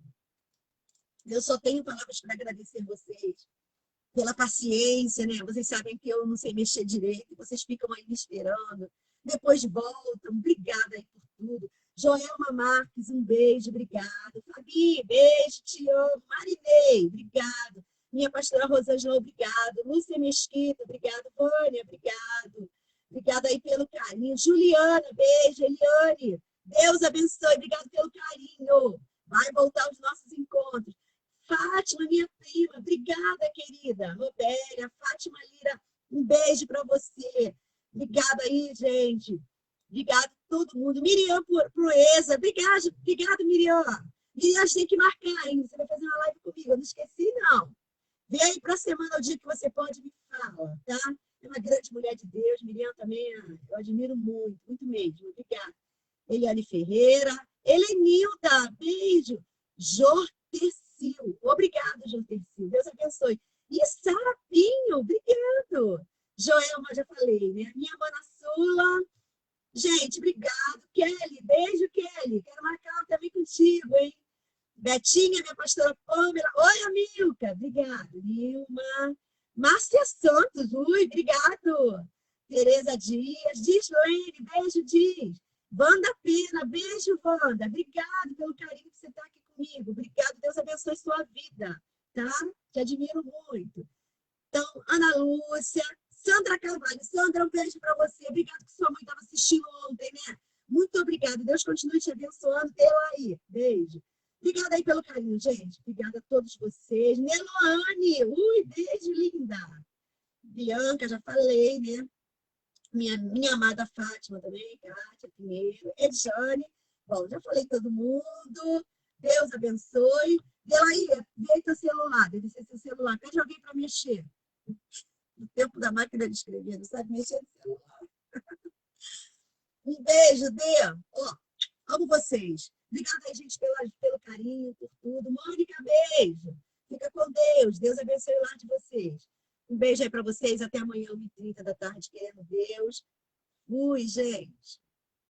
Eu só tenho palavras para agradecer vocês pela paciência, né? Vocês sabem que eu não sei mexer direito, vocês ficam aí me esperando. Depois voltam. Obrigada aí por tudo. Joelma Marques, um beijo, obrigada. Fabi, beijo, te amo. Marinei, obrigado. Minha pastora Rosângela, obrigado. Lúcia Mesquita, obrigado. Vânia, obrigado. Obrigada aí pelo carinho. Juliana, beijo. Eliane, Deus abençoe. Obrigado pelo carinho. Vai voltar os nossos encontros. Fátima, minha prima, obrigada, querida. Robélia, Fátima Lira, um beijo para você. Obrigada aí, gente. Obrigada a todo mundo. Miriam Proeza, obrigado, Miriam. Miriam, a gente tem que marcar, hein? Você vai fazer uma live comigo, eu não esqueci, não. Vem aí para a semana, o dia que você pode, me fala, tá? É uma grande mulher de Deus. Miriam também, eu admiro muito, muito mesmo. Obrigada. Eliane Ferreira, Helenilda, beijo. Jortercil, obrigada, Jortercil. Deus abençoe. E Sara Pinho, obrigado. Joelma, já falei, né? Minha mana Sula. Gente, obrigado. Kelly, beijo, Kelly. Quero marcar também contigo, hein? Betinha, minha pastora Pâmela. Oi, Amilca. Obrigado. Nilma. Márcia Santos. Ui, obrigado. Tereza Dias. Gislaine, beijo, Dias. Wanda Pena, beijo, Wanda. Obrigado pelo carinho que você está aqui comigo. Obrigado. Deus abençoe sua vida, tá? Te admiro muito. Então, Ana Lúcia, Sandra Carvalho. Sandra, um beijo para você. Obrigada que sua mãe estava assistindo ontem, né? Muito obrigada. Deus continue te abençoando. Ela aí. Beijo. Obrigada aí pelo carinho, gente. Obrigada a todos vocês. Neloane. Ui, beijo, linda. Bianca, já falei, né? Minha amada Fátima também, Kátia Pinheiro, Edjane. Bom, já falei todo mundo. Deus abençoe. Delaí, vê teu celular, deve ser seu celular. Pede alguém para mexer. No tempo da máquina de escrever, não sabe mexer no celular. Um beijo, Dê. Ó, amo vocês. Obrigada aí, gente, pelo carinho, por tudo. Mônica, beijo. Fica com Deus. Deus abençoe o lar de vocês. Um beijo aí para vocês. Até amanhã, 1h30 da tarde, querendo Deus. Fui, gente.